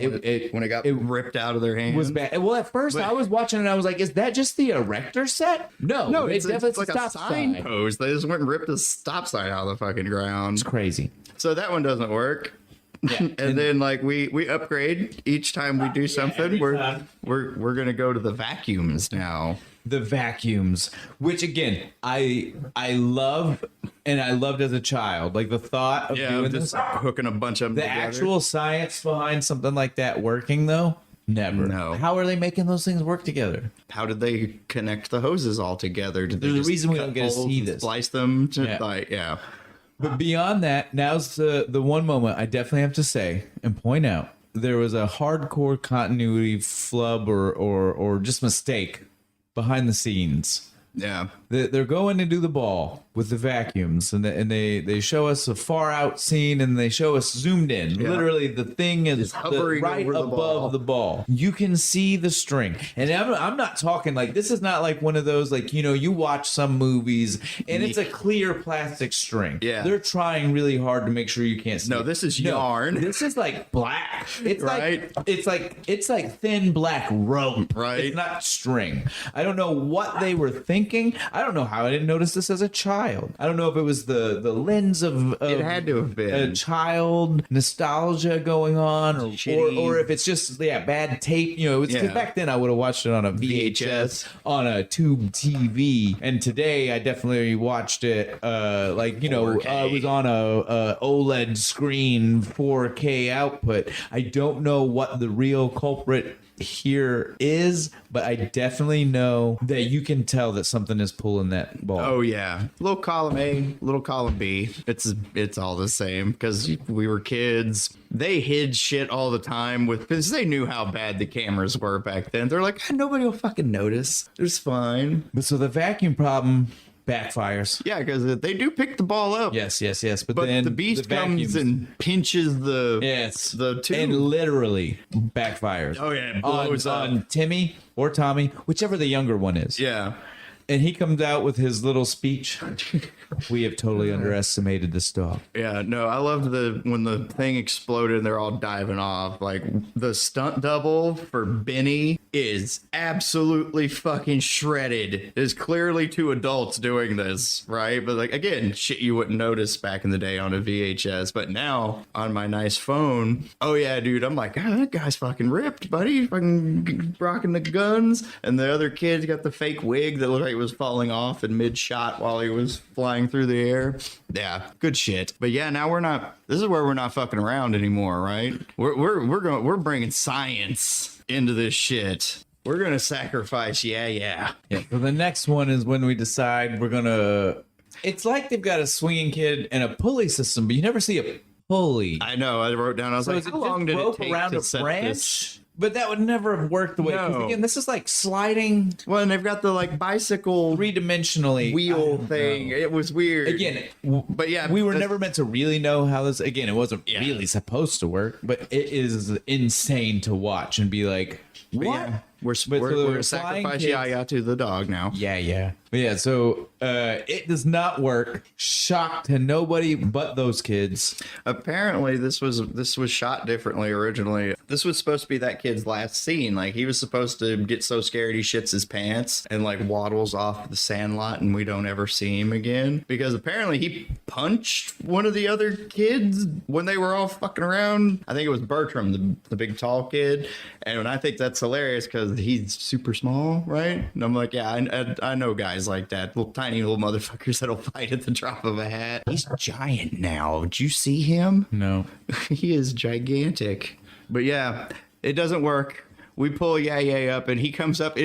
When it got ripped out of their hands. It was bad. Well, at first I was watching and I was like, is that just the erector set? No, it's definitely like a signpost. They just went and ripped a stop sign out of the fucking ground. It's crazy. So that one doesn't work. Yeah. and then like we upgrade each time we do something. We're gonna go to the vacuums now. The vacuums, which again, I love, and I loved as a child, like the thought of doing just this. hooking a bunch of them The together. actual science behind something like that working, though, never. No. How are they making those things work together? How did they connect the hoses all together? Did they There's a just reason we cut don't get to holes see and this. Splice them to Yeah. But beyond that, now's the one moment I definitely have to say and point out. There was a hardcore continuity flub or just mistake behind the scenes. Yeah. They're going to do the ball with the vacuums, and they show us a far out scene, and they show us zoomed in. Yeah. Literally, the thing is It's hovering right over the above ball. the ball. You can see the string, and I'm not talking like this is not like one of those like you watch some movies and it's a clear plastic string. Yeah. They're trying really hard to make sure you can't see. No, it. this is yarn. This is like black. It's Right. it's like thin black rope. Right. It's not string. I don't know what they were thinking. I don't know how I didn't notice this as a child. I don't know if it was the lens of It had to have been. a child nostalgia going on, Shitty. or if it's just bad tape. Because Yeah. back then I would have watched it on a VHS on a tube TV, and today I definitely watched it it was on a OLED screen, 4K output. I don't know what the real culprit here is, but I definitely know that you can tell that something is pulling that ball. Oh yeah, little column A, little column B. It's all the same because we were kids. They hid shit all the time because they knew how bad the cameras were back then. They're like, nobody will fucking notice. It's fine. But so the vacuum problem backfires. Yeah, because they do pick the ball up. Yes. But then the beast the comes vacuums- and pinches the the tube. and literally backfires. Oh, yeah, it blows up. on Timmy or Tommy, whichever the younger one is. Yeah. And he comes out with his little speech. We have totally underestimated this dog. Yeah, no, I loved when the thing exploded and they're all diving off. Like the stunt double for Benny is absolutely fucking shredded. There's clearly two adults doing this, right? But like again, shit you wouldn't notice back in the day on a VHS. But now on my nice phone, oh yeah, dude, I'm like, God, that guy's fucking ripped, buddy. He's fucking rocking the guns. And the other kid's got the fake wig that looked like it was falling off in mid shot while he was flying through the air. Yeah, good shit. But yeah, now this is where we're not fucking around anymore, right? We're bringing science into this shit. We're gonna sacrifice. Yeah. So the next one is when we decide we're gonna. It's like they've got a swinging kid and a pulley system, but you never see a pulley. I know. I wrote down. I was So like, is it how just long did rope it take around to a set branch? this? But that would never have worked the way. 'Cause No. again, this is like sliding Well, and they've got the like bicycle three-dimensionally wheel thing. It was weird. Again, but yeah, we were that's- never meant to really know how this. Again, it wasn't really supposed to work, but it is insane to watch and be like, But what? yeah, we're But so we're the gonna flying sacrifice kids- Yaya to the dog now. Yeah. But yeah, so it does not work. Shock to nobody but those kids. Apparently, this was shot differently originally. This was supposed to be that kid's last scene. Like he was supposed to get so scared he shits his pants and like waddles off the Sandlot, and we don't ever see him again because apparently he punched one of the other kids when they were all fucking around. I think it was Bertram, the big tall kid, and I think that's hilarious because he's super small, right? And I'm like, yeah, I know guys like that, little tiny little motherfuckers that'll fight at the drop of a hat. He's giant now. Did you see him? No. He is gigantic. But yeah, it doesn't work. We pull Yay up, and he comes up.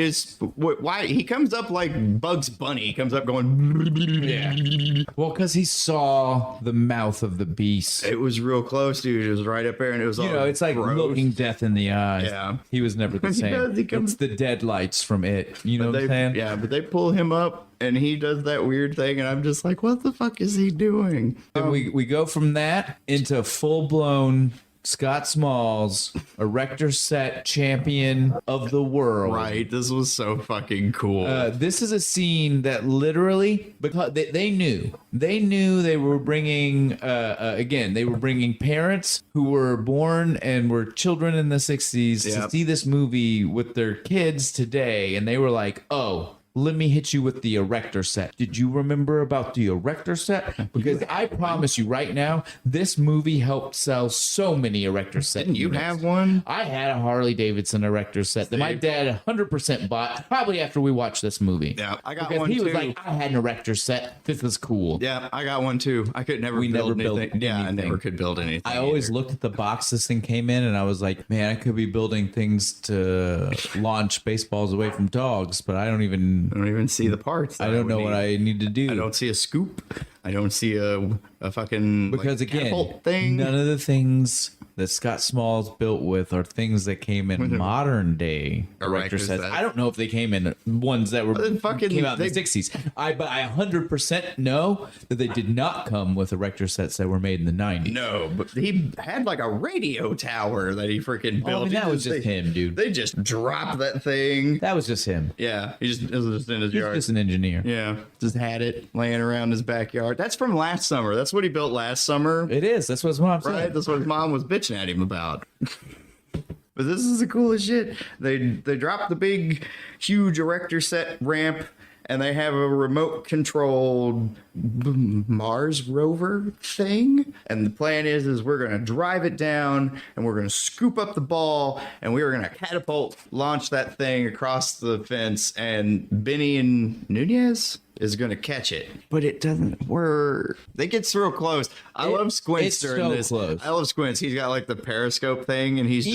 Why he comes up like Bugs Bunny? He comes up going. Yeah. Well, because he saw the mouth of the beast. It was real close, dude. It was right up there, and it was all It's like gross. looking death in the eyes. Yeah. He was never the same. It's the deadlights from it. You know what I'm saying? Yeah, but they pull him up, and he does that weird thing, and I'm just like, what the fuck is he doing? Then we go from that into full-blown Scott Smalls, erector set champion of the world. Right, this was so fucking cool. This is a scene that literally, because they knew they were bringing, again, they were bringing parents who were born and were children in the 60s to see this movie with their kids today. And they were like, oh, let me hit you with the erector set. Did you remember about the erector set? Because I promise you right now, this movie helped sell so many erector sets. Didn't you have one? I had a Harley Davidson erector set that my dad 100% bought probably after we watched this movie. Yeah, I got because one he too. was like, I had an erector set. This is cool. Yeah, I got one too. I could never build anything. Yeah, I never could build anything. I always looked at the box this thing came in, and I was like, man, I could be building things to launch baseballs away from dogs, but I don't even see the parts. I don't know what I need to do. I don't see a scoop. I don't see a fucking because like, again, thing. None of the things that Scott Smalls built with are things that came in modern day erector sets. I don't know if they came in ones that were came out in the 60s. But I 100% know that they did not come with erector sets that were made in the 90s. No, but he had like a radio tower that he freaking built. I mean, that was just him, dude. They just dropped that thing. That was just him. Yeah, it was just in his yard. He's just an engineer. Yeah, just had it laying around his backyard. That's from last summer. That's what he built last summer. It is. That's what his mom said. Right? That's what his mom was bitching at him about. But this is the coolest shit. They dropped the big, huge erector set ramp, and they have a remote controlled Mars rover thing. And the plan is we're going to drive it down, and we're going to scoop up the ball, and we are going to catapult launch that thing across the fence, and Benny and Nunez is going to catch it. But it doesn't work. They get real close. I love Squints during this. Close. I love Squints. He's got like the periscope thing, and he's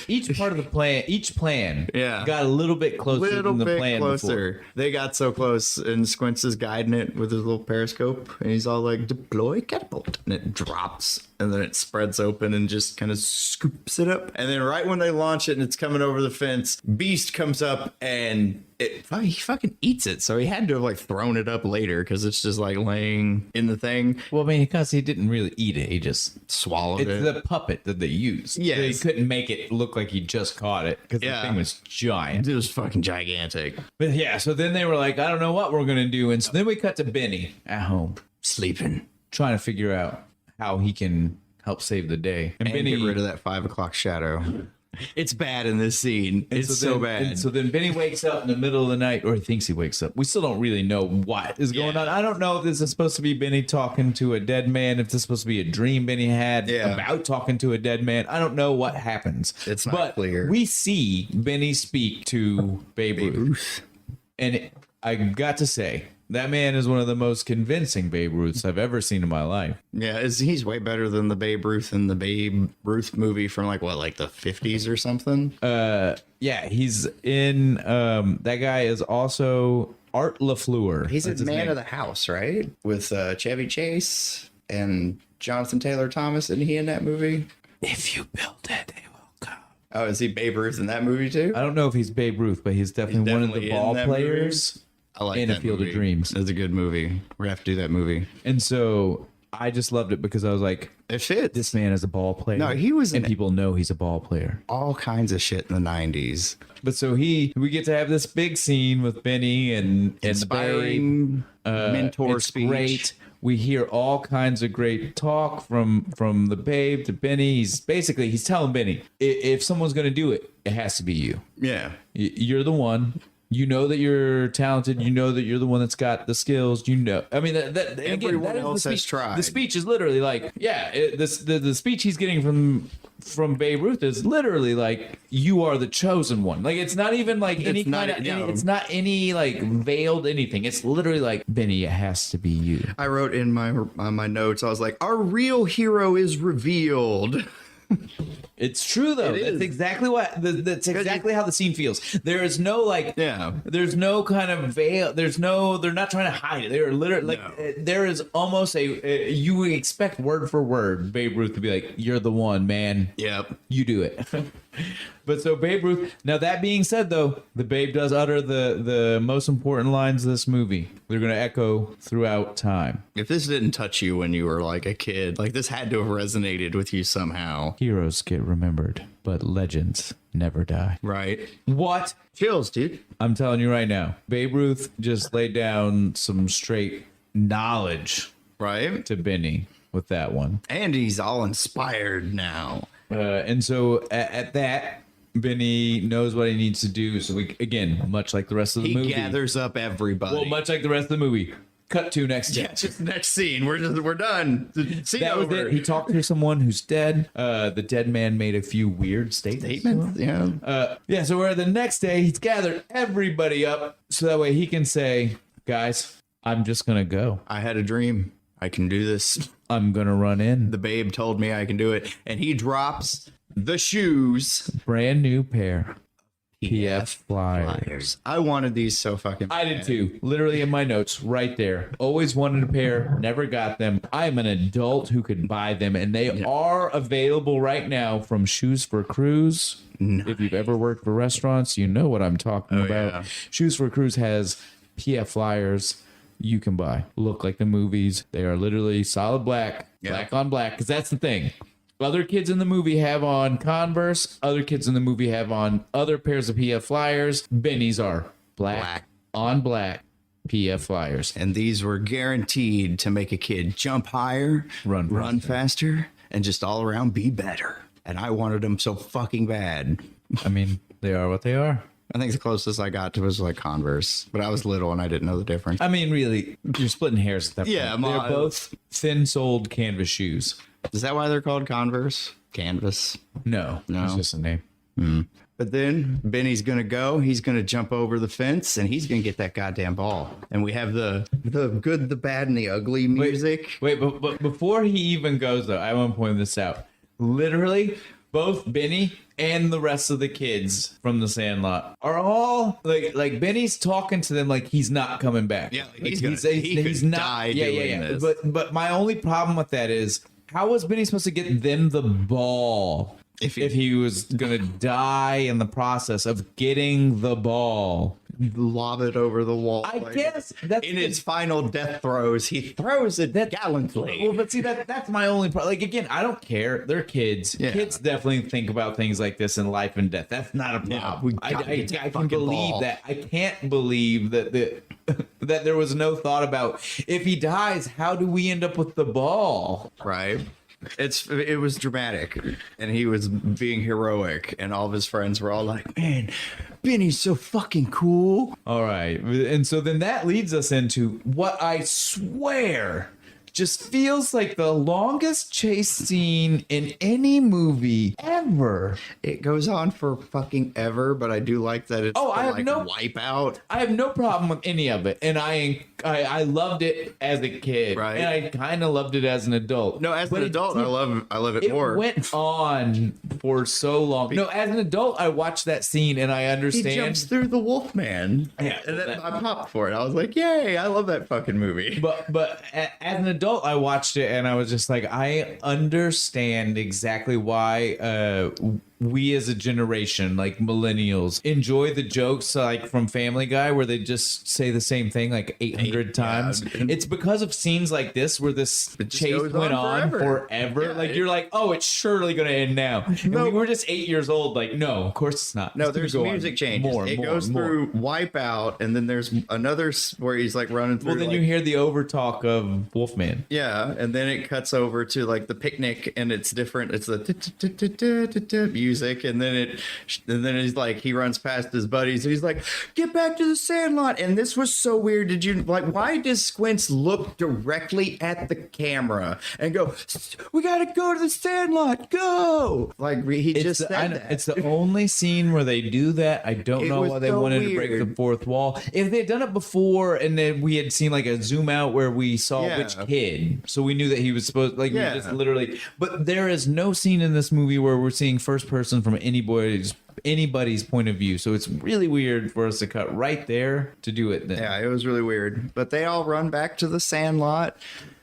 each part of the plan, each plan got a little bit closer than the plan closer. Before. They got so close, and Squints is guiding it with his little periscope, and he's all like, deploy catapult, and it drops, and then it spreads open and just kind of scoops it up. And then right when they launch it and it's coming over the fence, Beast comes up and he fucking eats it. So he had to have like thrown it up later because it's just like laying in the thing. Well, I mean, because he didn't really eat it. He just swallowed it. It's the puppet that they used. Yeah. They couldn't make it look like he just caught it because the thing was giant. It was fucking gigantic. But yeah, so then they were like, I don't know what we're going to do. And so then we cut to Benny at home. Sleeping. Trying to figure out how he can help save the day. And Benny get rid of that 5 o'clock shadow. It's bad in this scene. It's so bad. And so then Benny wakes up in the middle of the night, or he thinks he wakes up. We still don't really know what is going on. I don't know if this is supposed to be Benny talking to a dead man, if this is supposed to be a dream Benny had about talking to a dead man. I don't know what happens. It's not clear. We see Benny speak to Babe Ruth. And I got to say, that man is one of the most convincing Babe Ruths I've ever seen in my life. Yeah, he's way better than the Babe Ruth in the Babe Ruth movie from like the 50s or something. Yeah, he's in. That guy is also Art LaFleur. He's a Man of the House, right? With Chevy Chase and Jonathan Taylor Thomas. Isn't he in that movie? If you build it, they will come. Oh, is he Babe Ruth in that movie too? I don't know if he's Babe Ruth, but he's definitely one of the ball players. I like in that A Field movie. of Dreams. It's a good movie. We're gonna have to do that movie. And so I just loved it because I was like, it fits. This man is a ball player. No, he was, and people know he's a ball player. All kinds of shit in the 90s. But so we get to have this big scene with Benny and inspiring mentor speech. Great. We hear all kinds of great talk from the Babe to Benny. He's telling Benny, if someone's going to do it, it has to be you. Yeah. You're the one. You know that you're talented. You know that you're the one that's got the skills. You know, I mean, everyone else has tried. The speech is literally like, the speech he's getting from Babe Ruth is literally like, you are the chosen one. Like, it's not even like it's not any like veiled anything. It's literally like, Benny, it has to be you. I wrote in my notes, I was like, our real hero is revealed. It's true though. It That's is. exactly that's exactly how the scene feels. There is no like, there's no kind of veil. They're not trying to hide it. They're literally like, there is almost you would expect word for word Babe Ruth to be like, "You're the one, man. Yep. You do it." But so Babe Ruth. Now that being said, though, the Babe does utter the most important lines of this movie. They're going to echo throughout time. If this didn't touch you when you were like a kid, like this had to have resonated with you somehow. Heroes get remembered, but legends never die. Right. What? Chills, dude. I'm telling you right now, Babe Ruth just laid down some straight knowledge Right. to Benny with that one. And he's all inspired now. And so at that, Benny knows what he needs to do. So we, again, much like the rest of the He movie, gathers up everybody. well, much like the rest of the movie. Cut to next. Yeah, just next scene. We're done. Scene That was over. it. He talked to someone who's dead. The dead man made a few weird statements. Yeah. Yeah, so where the next day he's gathered everybody up so that way he can say, "Guys, I'm just gonna go. I had a dream. I can do this. I'm gonna run in. The Babe told me I can do it." And he drops the shoes. Brand new pair. PF Flyers. Flyers. I wanted these so fucking bad. I did too. Literally in my notes, right there. Always wanted a pair, never got them. I am an adult who could buy them, and they are available right now from Shoes for Cruise. Nice. If you've ever worked for restaurants, you know what I'm talking about. Yeah. Shoes for Cruise has PF Flyers you can buy. Look like the movies. They are literally solid black, black on black, because that's the thing. Other kids in the movie have on Converse. Other kids in the movie have on other pairs of PF Flyers. Benny's are black on black PF Flyers. And these were guaranteed to make a kid jump higher, run faster, and just all around be better. And I wanted them so fucking bad. I mean, they are what they are. I think the closest I got to was like Converse, but I was little and I didn't know the difference. I mean, really, you're splitting hairs at that point. Yeah, they're both thin-soled canvas shoes. Is that why they're called Converse? Canvas. No, it's just a name. But then Benny's going to go. He's going to jump over the fence and he's going to get that goddamn ball. And we have the good, the bad, and the ugly music. Wait, but before he even goes, though, I want to point this out. Literally, both Benny and the rest of the kids from the Sandlot are all like Benny's talking to them like he's not coming back. Yeah, like he could die doing this. But my only problem with that is, how was Benny supposed to get them the ball if he was gonna die in the process of getting the ball? Lob it over the wall. I guess that's in its final death throes, he throws it gallantly. Well, but see, that's my only problem. Like, again, I don't care. They're kids. Yeah. Kids definitely think about things like this in life and death. That's not a problem. I can believe that. I can't believe that that there was no thought about, if he dies, how do we end up with the ball? Right. It was dramatic, and he was being heroic, and all of his friends were all like, "Man, Benny's so fucking cool." All right. And so then that leads us into what I swear just feels like the longest chase scene in any movie ever. It goes on for fucking ever, but I do like that it's Wipeout. I have no problem with any of it, and I loved it as a kid, Right. And I kind of loved it as an adult. No, as an adult, I love it more. It went on for so long. No, as an adult, I watched that scene and I understand. He jumps through the Wolfman. Yeah, and then I popped for it. I was like, "Yay! I love that fucking movie." But as an adult, I watched it and I was just like, I understand exactly why we as a generation, like millennials, enjoy the jokes like from Family Guy where they just say the same thing like 800 times. Yeah. It's because of scenes like this where this chase went on forever. Yeah, like you're like, oh, it's surely going to end now. And we were just 8 years old. Like, no, of course it's not. No, It's there's gonna go music on changes. It goes through Wipeout, and then there's another where he's like running through. Well, then you hear the overtalk of Wolfman. Yeah, and then it cuts over to like the picnic, and it's different. It's the music, and then he's like, he runs past his buddies and he's like, get back to the Sandlot. And this was so weird. Did you like, why does Squints look directly at the camera and go, we gotta go to the Sandlot, go? Like, he just said that. It's the only scene where they do that. I don't know why they wanted to break the fourth wall. If they had done it before and then we had seen like a zoom out where we saw which kid, so we knew that he was supposed, like, we just literally, but there is no scene in this movie where we're seeing first person from anybody's point of view. So it's really weird for us to cut right there to do it then. Yeah, it was really weird. But they all run back to the Sandlot.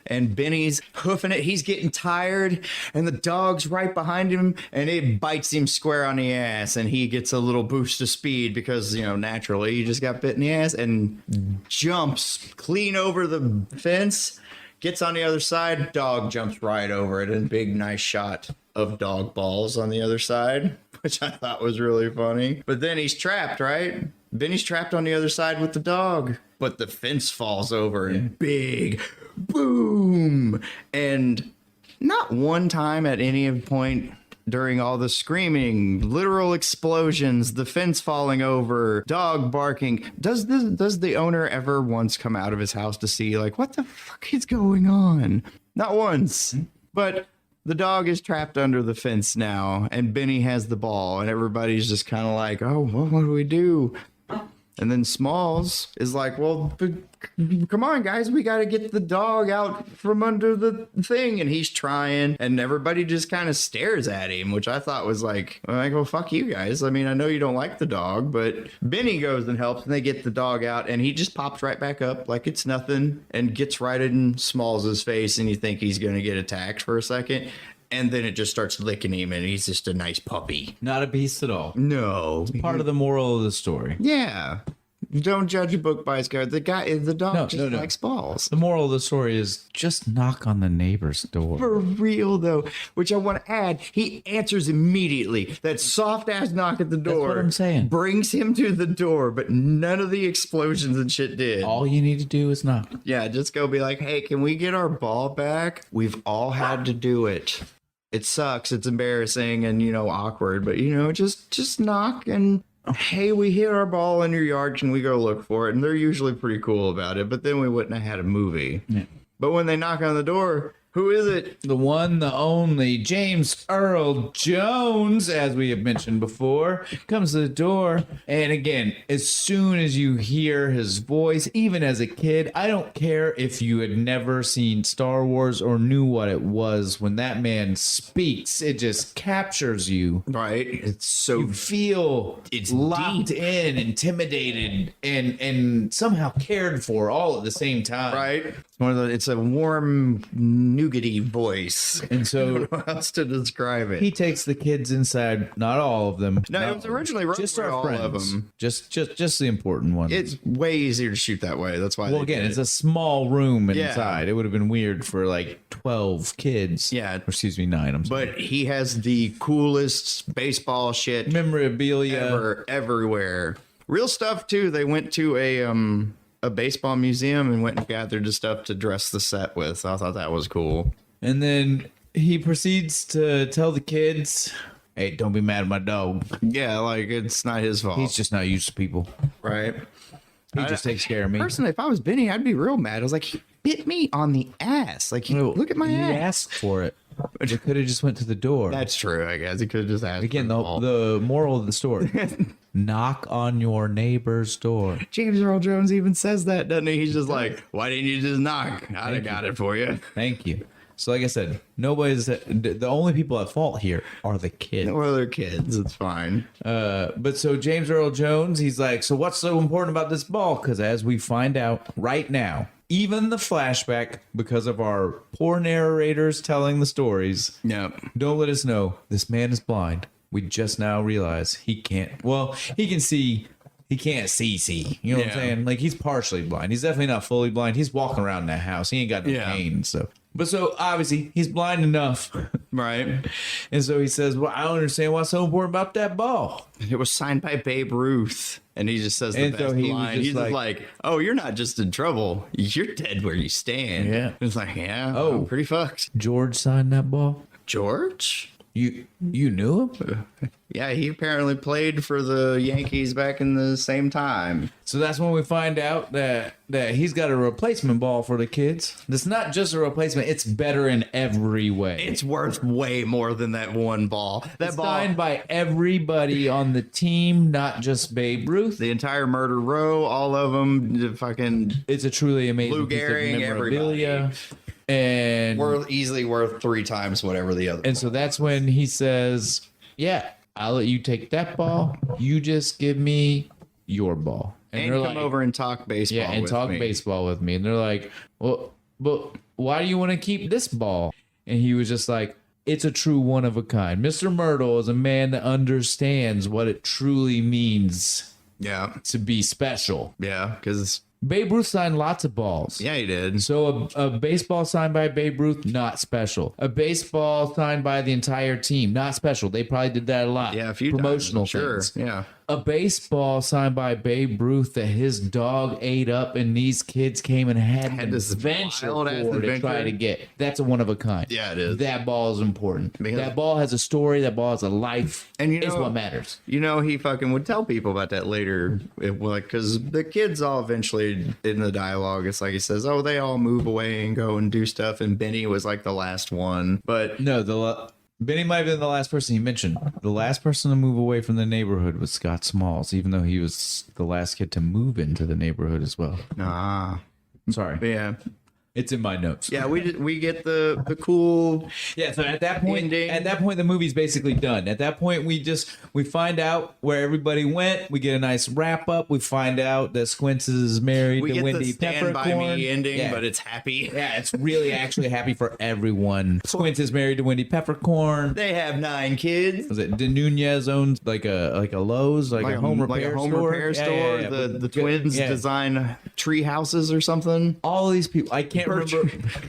And Benny's hoofing it. He's getting tired. And the dog's right behind him. And it bites him square on the ass. And he gets a little boost of speed because, you know, naturally he just got bit in the ass. And jumps clean over the fence. Gets on the other side. Dog jumps right over it. And big, nice shot of dog balls on the other side, which I thought was really funny. But then he's trapped, right? Benny's trapped on the other side with the dog. But the fence falls over and big boom. And not one time at any point during all the screaming, literal explosions, the fence falling over, dog barking, does the owner ever once come out of his house to see, like, what the fuck is going on? Not once. But the dog is trapped under the fence now, and Benny has the ball, and everybody's just kind of like, oh, well, what do we do? And then Smalls is like, well, come on, guys, we got to get the dog out from under the thing. And he's trying, and everybody just kind of stares at him, which I thought was like, well, fuck you guys. I mean, I know you don't like the dog, but Benny goes and helps, and they get the dog out, and he just pops right back up like it's nothing and gets right in Smalls' face, and you think he's going to get attacked for a second. And then it just starts licking him, and he's just a nice puppy. Not a beast at all. No. It's part of the moral of the story. Yeah. Don't judge a book by its cover. The dog likes balls. The moral of the story is just knock on the neighbor's door. For real, though, which I want to add, he answers immediately. That soft-ass knock at the door. That's what I'm saying. Brings him to the door, but none of the explosions and shit did. All you need to do is knock. Yeah, just go be like, hey, can we get our ball back? We've all had to do it. It sucks. It's embarrassing and, you know, awkward. But, you know, just knock and, hey, we hit our ball in your yard. Can we go look for it? And they're usually pretty cool about it. But then we wouldn't have had a movie. Yeah. But when they knock on the door, who is it? The one, the only James Earl Jones, as we have mentioned before, comes to the door. And again, as soon as you hear his voice, even as a kid, I don't care if you had never seen Star Wars or knew what it was. When that man speaks, it just captures you. Right. It's so... You feel it's locked deep. in, intimidated, and somehow cared for all at the same time. Right. It's a warm, nougaty voice. And so, I don't know how else to describe it. He takes the kids inside, not all of them. No, it was originally just our all friends. of them. Just the important ones. It's way easier to shoot that way. That's why. Well, again, it's a small room inside. Yeah. It would have been weird for like 12 kids. Yeah. Or excuse me, 9. I'm sorry. But he has the coolest baseball shit memorabilia everywhere. Real stuff too. They went to a baseball museum and went and gathered the stuff to dress the set with. So I thought that was cool. And then he proceeds to tell the kids, hey, don't be mad at my dog. Yeah, like, it's not his fault. He's just not used to people. Right. He just takes care of me. Personally, if I was Benny, I'd be real mad. I was like, he bit me on the ass. Like, look at my ass. He asked for it. He could have just went to the door. That's true, I guess. He could have just asked. Again, the moral of the story. Knock on your neighbor's door. James Earl Jones even says that, doesn't he? He's just like, why didn't you just knock? I'd have got it for you. Thank you. So like I said, the only people at fault here are the kids. Well, they're kids. It's fine. But so James Earl Jones, he's like, so what's so important about this ball? Because as we find out right now, even the flashback, because of our poor narrators telling the stories, don't let us know this man is blind. We just now realize he can't. Well, he can see. He can't see. You know what I'm saying? Like, he's partially blind. He's definitely not fully blind. He's walking around in that house. He ain't got no cane. So obviously he's blind enough, right? And so he says, "Well, I don't understand what's so important about that ball." It was signed by Babe Ruth, and he just says the and best so he line. He's just like, "Oh, you're not just in trouble. You're dead where you stand." Yeah. It's like, I'm pretty fucked. George signed that ball. George? You knew him? Yeah, he apparently played for the Yankees back in the same time. So that's when we find out that he's got a replacement ball for the kids. It's not just a replacement; it's better in every way. It's worth way more than that one ball. That It's ball, signed by everybody on the team, not just Babe Ruth. the entire murder row, all of them, the fucking It's a truly amazing Lou piece of Gehrig, memorabilia. And easily worth 3 times whatever the other. and so that's when he says, "Yeah, I'll let you take that ball. You just give me your ball." And they're come over and talk baseball. yeah, and with talk me. baseball with me. And they're like, "Well, but why do you want to keep this ball?" And he was just like, "It's a true one of a kind. Mr. Myrtle is a man that understands what it truly means Yeah, to be special." yeah, because Babe Ruth signed lots of balls. yeah, he did. So a baseball signed by Babe Ruth, not special. A baseball signed by the entire team, not special. They probably did that a lot. Yeah, a few promotional times, sure. things. Yeah, A baseball signed by Babe Ruth that his dog ate up, and these kids came and had an this adventure wild-ass for to adventure. try to get. That's a one of a kind. Yeah, it is. That ball is important. Because- that ball has a story. That ball has a life. And it's what matters. You know, he fucking would tell people about that later, because the kids all eventually in the dialogue, it's like he says, "Oh, they all move away and go and do stuff," and Benny was like the last one, but. No, Benny might have been the last person he mentioned. The last person to move away from the neighborhood was Scott Smalls, even though he was the last kid to move into the neighborhood as well. Nah. Sorry. Yeah. It's in my notes. Yeah, we get the cool. Yeah, so at that point, ending. the movie's basically done. At that point, we find out where everybody went. We get a nice wrap up. We find out that Squints is married We to get Wendy the Stand By Peppercorn. Me ending, Yeah. but it's happy. Yeah, it's really actually happy for everyone. Squints is married to Wendy Peppercorn. They have 9 kids. Was it De Nunez owns like a Lowe's, like a home repair store? repair Yeah, store. yeah, yeah. The But- twins yeah. design tree houses or something. All these people, I can't remember.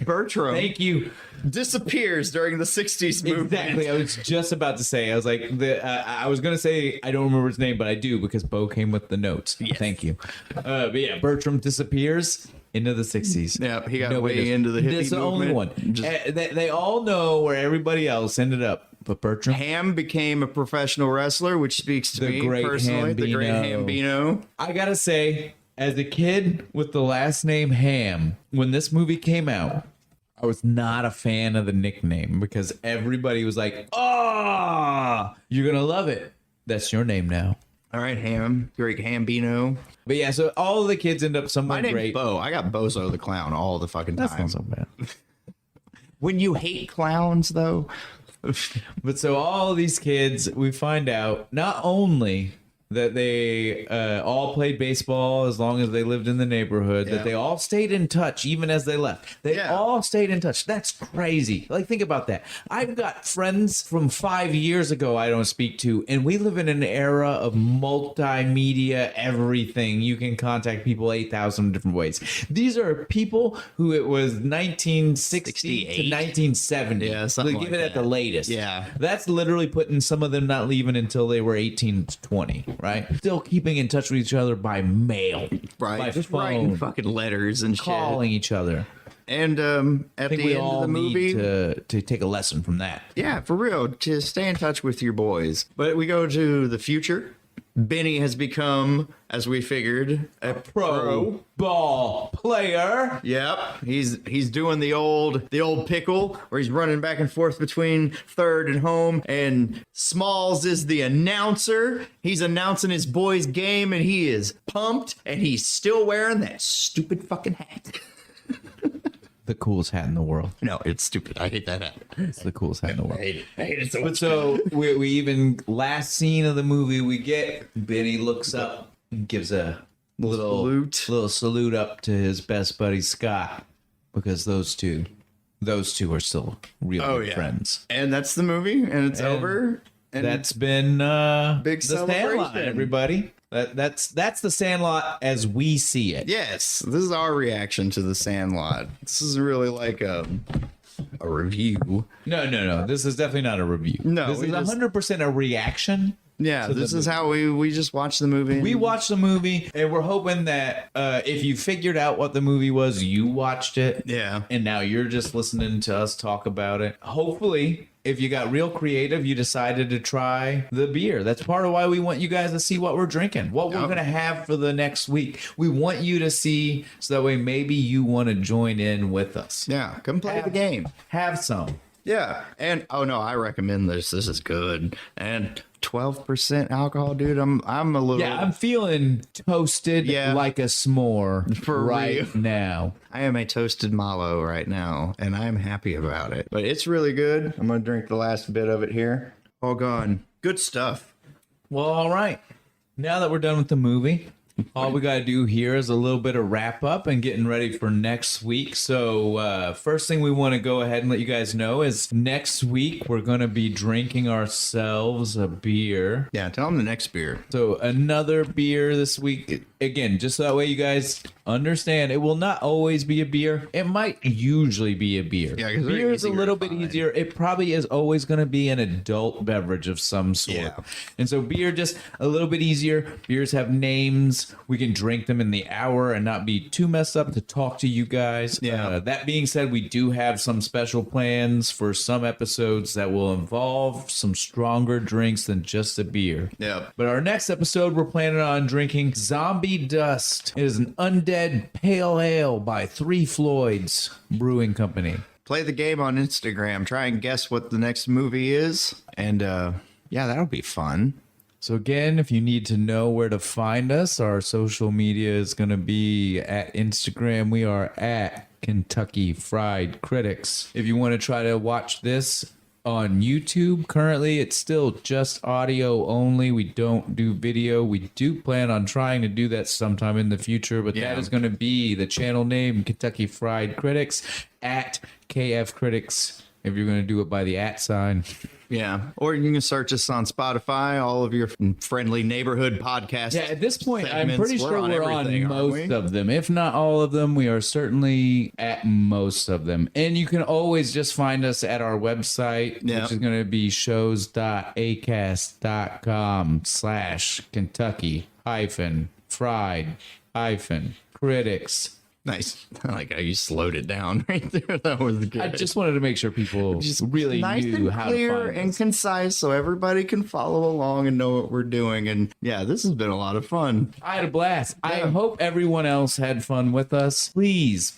Bertram Thank you. disappears during the 60s movement. Exactly. I was just about to say. I was like, I was gonna say I don't remember his name, but I do because Beau came with the notes. Yes. Thank you. But yeah, Bertram disappears into the 60s. Yeah, he got Nobody way does. into the hippie That's the only one. movement. Just- They all know where everybody else ended up, but Bertram. Ham became a professional wrestler, which speaks to The me great personally. The great Hambino. Hambino. I gotta say, as a kid with the last name Ham, when this movie came out, I was not a fan of the nickname because everybody was like, "Oh, you're gonna love it. That's your name now." All right, Ham. Great Hambino. But yeah, so all of the kids end up My somewhere name's great. Bo. I got Bozo the Clown all the fucking That's time. not so bad. When you hate clowns, though. But so all these kids, we find out not only that they all played baseball as long as they lived in the neighborhood, Yeah. that they all stayed in touch even as they left. They Yeah. all stayed in touch. That's crazy. Like, think about that. I've got friends from 5 years ago I don't speak to, and we live in an era of multimedia, everything. You can contact people 8,000 different ways. These are people who it was 1960 to 68? 1970. Yeah, something Give like it at that. the latest. Yeah. That's literally putting some of them not leaving until they were 18 to 20, right? Still keeping in touch with each other by mail, Right. by Just phone, writing fucking letters and calling each other. shit. And I at think the we end all of the movie. need to take a lesson from that. Yeah, for real. Just stay in touch with your boys. But we go to the future. Benny has become, as we figured, a Pro ball player. Yep, he's doing the old pickle where he's running back and forth between third and home, and Smalls is the announcer. He's announcing his boys' game, and he is pumped, and he's still wearing that stupid fucking hat. The coolest hat in the world. No, it's stupid. I hate that hat. It's the coolest hat in the world. I hate it so But much. so we even last scene of the movie we get Benny looks up, gives a little salute up to his best buddy Scott because those two are still real good friends. And that's the movie, and it's over. And That's been Big the Sandlot, celebration. everybody. That's the Sandlot as we see it. yes, this is our reaction to the Sandlot. This is really like a review. No. This is definitely not a review. No, this we is just- 100% a reaction. Yeah, to the this is how we just watch the movie. We watched the movie, and we're hoping that if you figured out what the movie was, you watched it. Yeah. And now you're just listening to us talk about it. Hopefully, if you got real creative, you decided to try the beer. That's part of why we want you guys to see what we're drinking, what we're going to have for the next week. We want you to see so that way maybe you want to join in with us. Yeah, come play the game. Have some. Yeah, and oh no, I recommend this. This is good. And 12% alcohol, dude. I'm a little. Yeah, I'm feeling toasted like a s'more For right real. now. I am a toasted mallow right now, and I'm happy about it. But it's really good. I'm gonna drink the last bit of it here. All gone. Good stuff. Well, all right. Now that we're done with the movie, all we got to do here is a little bit of wrap up and getting ready for next week. So first thing we want to go ahead and let you guys know is next week we're going to be drinking ourselves a beer. Yeah, tell them the next beer. So another beer this week. Again, just so that way you guys understand, it will not always be a beer. It might usually be a beer. Yeah, 'cause they're beer is a easier little to bit find. easier. It probably is always going to be an adult beverage of some sort. Yeah. And so beer just a little bit easier. Beers have names. We can drink them in the hour and not be too messed up to talk to you guys. Yeah. That being said, we do have some special plans for some episodes that will involve some stronger drinks than just a beer. Yeah. But our next episode, we're planning on drinking Zombie Dust. It is an undead pale ale by Three Floyds Brewing Company. Play the game on Instagram. Try and guess what the next movie is. And yeah, that'll be fun. So again, if you need to know where to find us, our social media is going to be at Instagram. We are at Kentucky Fried Critics. If you want to try to watch this on YouTube, currently it's still just audio only. We don't do video. We do plan on trying to do that sometime in the future, but that is going to be the channel name, Kentucky Fried Critics, at KF Critics, if you're going to do it by the @ sign. Yeah. Or you can search us on Spotify, all of your friendly neighborhood podcasts. Yeah, at this point, I'm segments. pretty sure we're on everything, aren't most we? of them. If not all of them, we are certainly at most of them. And you can always just find us at our website, Yeah. which is going to be shows.acast.com/Kentucky fried critics. Nice. I like how you slowed it down right there. That was good. I just wanted to make sure people really nice knew and how clear to find and us. concise so everybody can follow along and know what we're doing. And yeah, this has been a lot of fun. I had a blast. I Yeah. hope everyone else had fun with us. Please,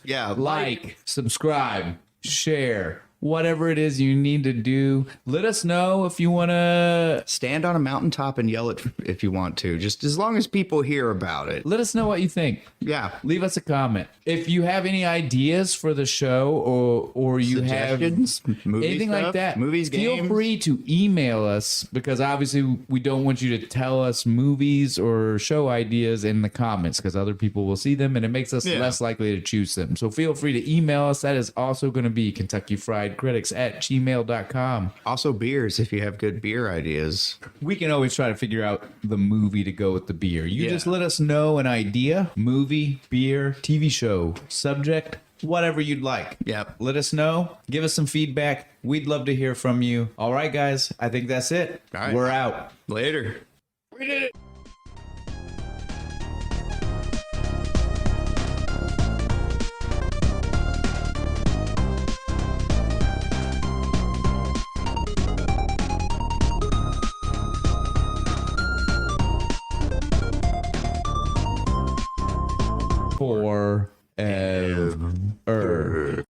Yeah, like, subscribe, share, whatever it is you need to do. Let us know if you want to. stand on a mountaintop and yell it if you want to, just as long as people hear about it. Let us know what you think. Yeah. Leave us a comment. If you have any ideas for the show or you have Suggestions, movie anything like stuff, that, movies, feel games. free to email us, because obviously we don't want you to tell us movies or show ideas in the comments, because other people will see them and it makes us Yeah. less likely to choose them. So feel free to email us. That is also going to be KentuckyFriedCritics@gmail.com. Also beers, if you have good beer ideas. We can always try to figure out the movie to go with the beer. You Yeah. just let us know an idea, movie, beer, TV show, subject, whatever you'd like. Yep. Let us know. Give us some feedback. We'd love to hear from you. All right, guys. I think that's it. All right. We're out. Later. We did it. Forever.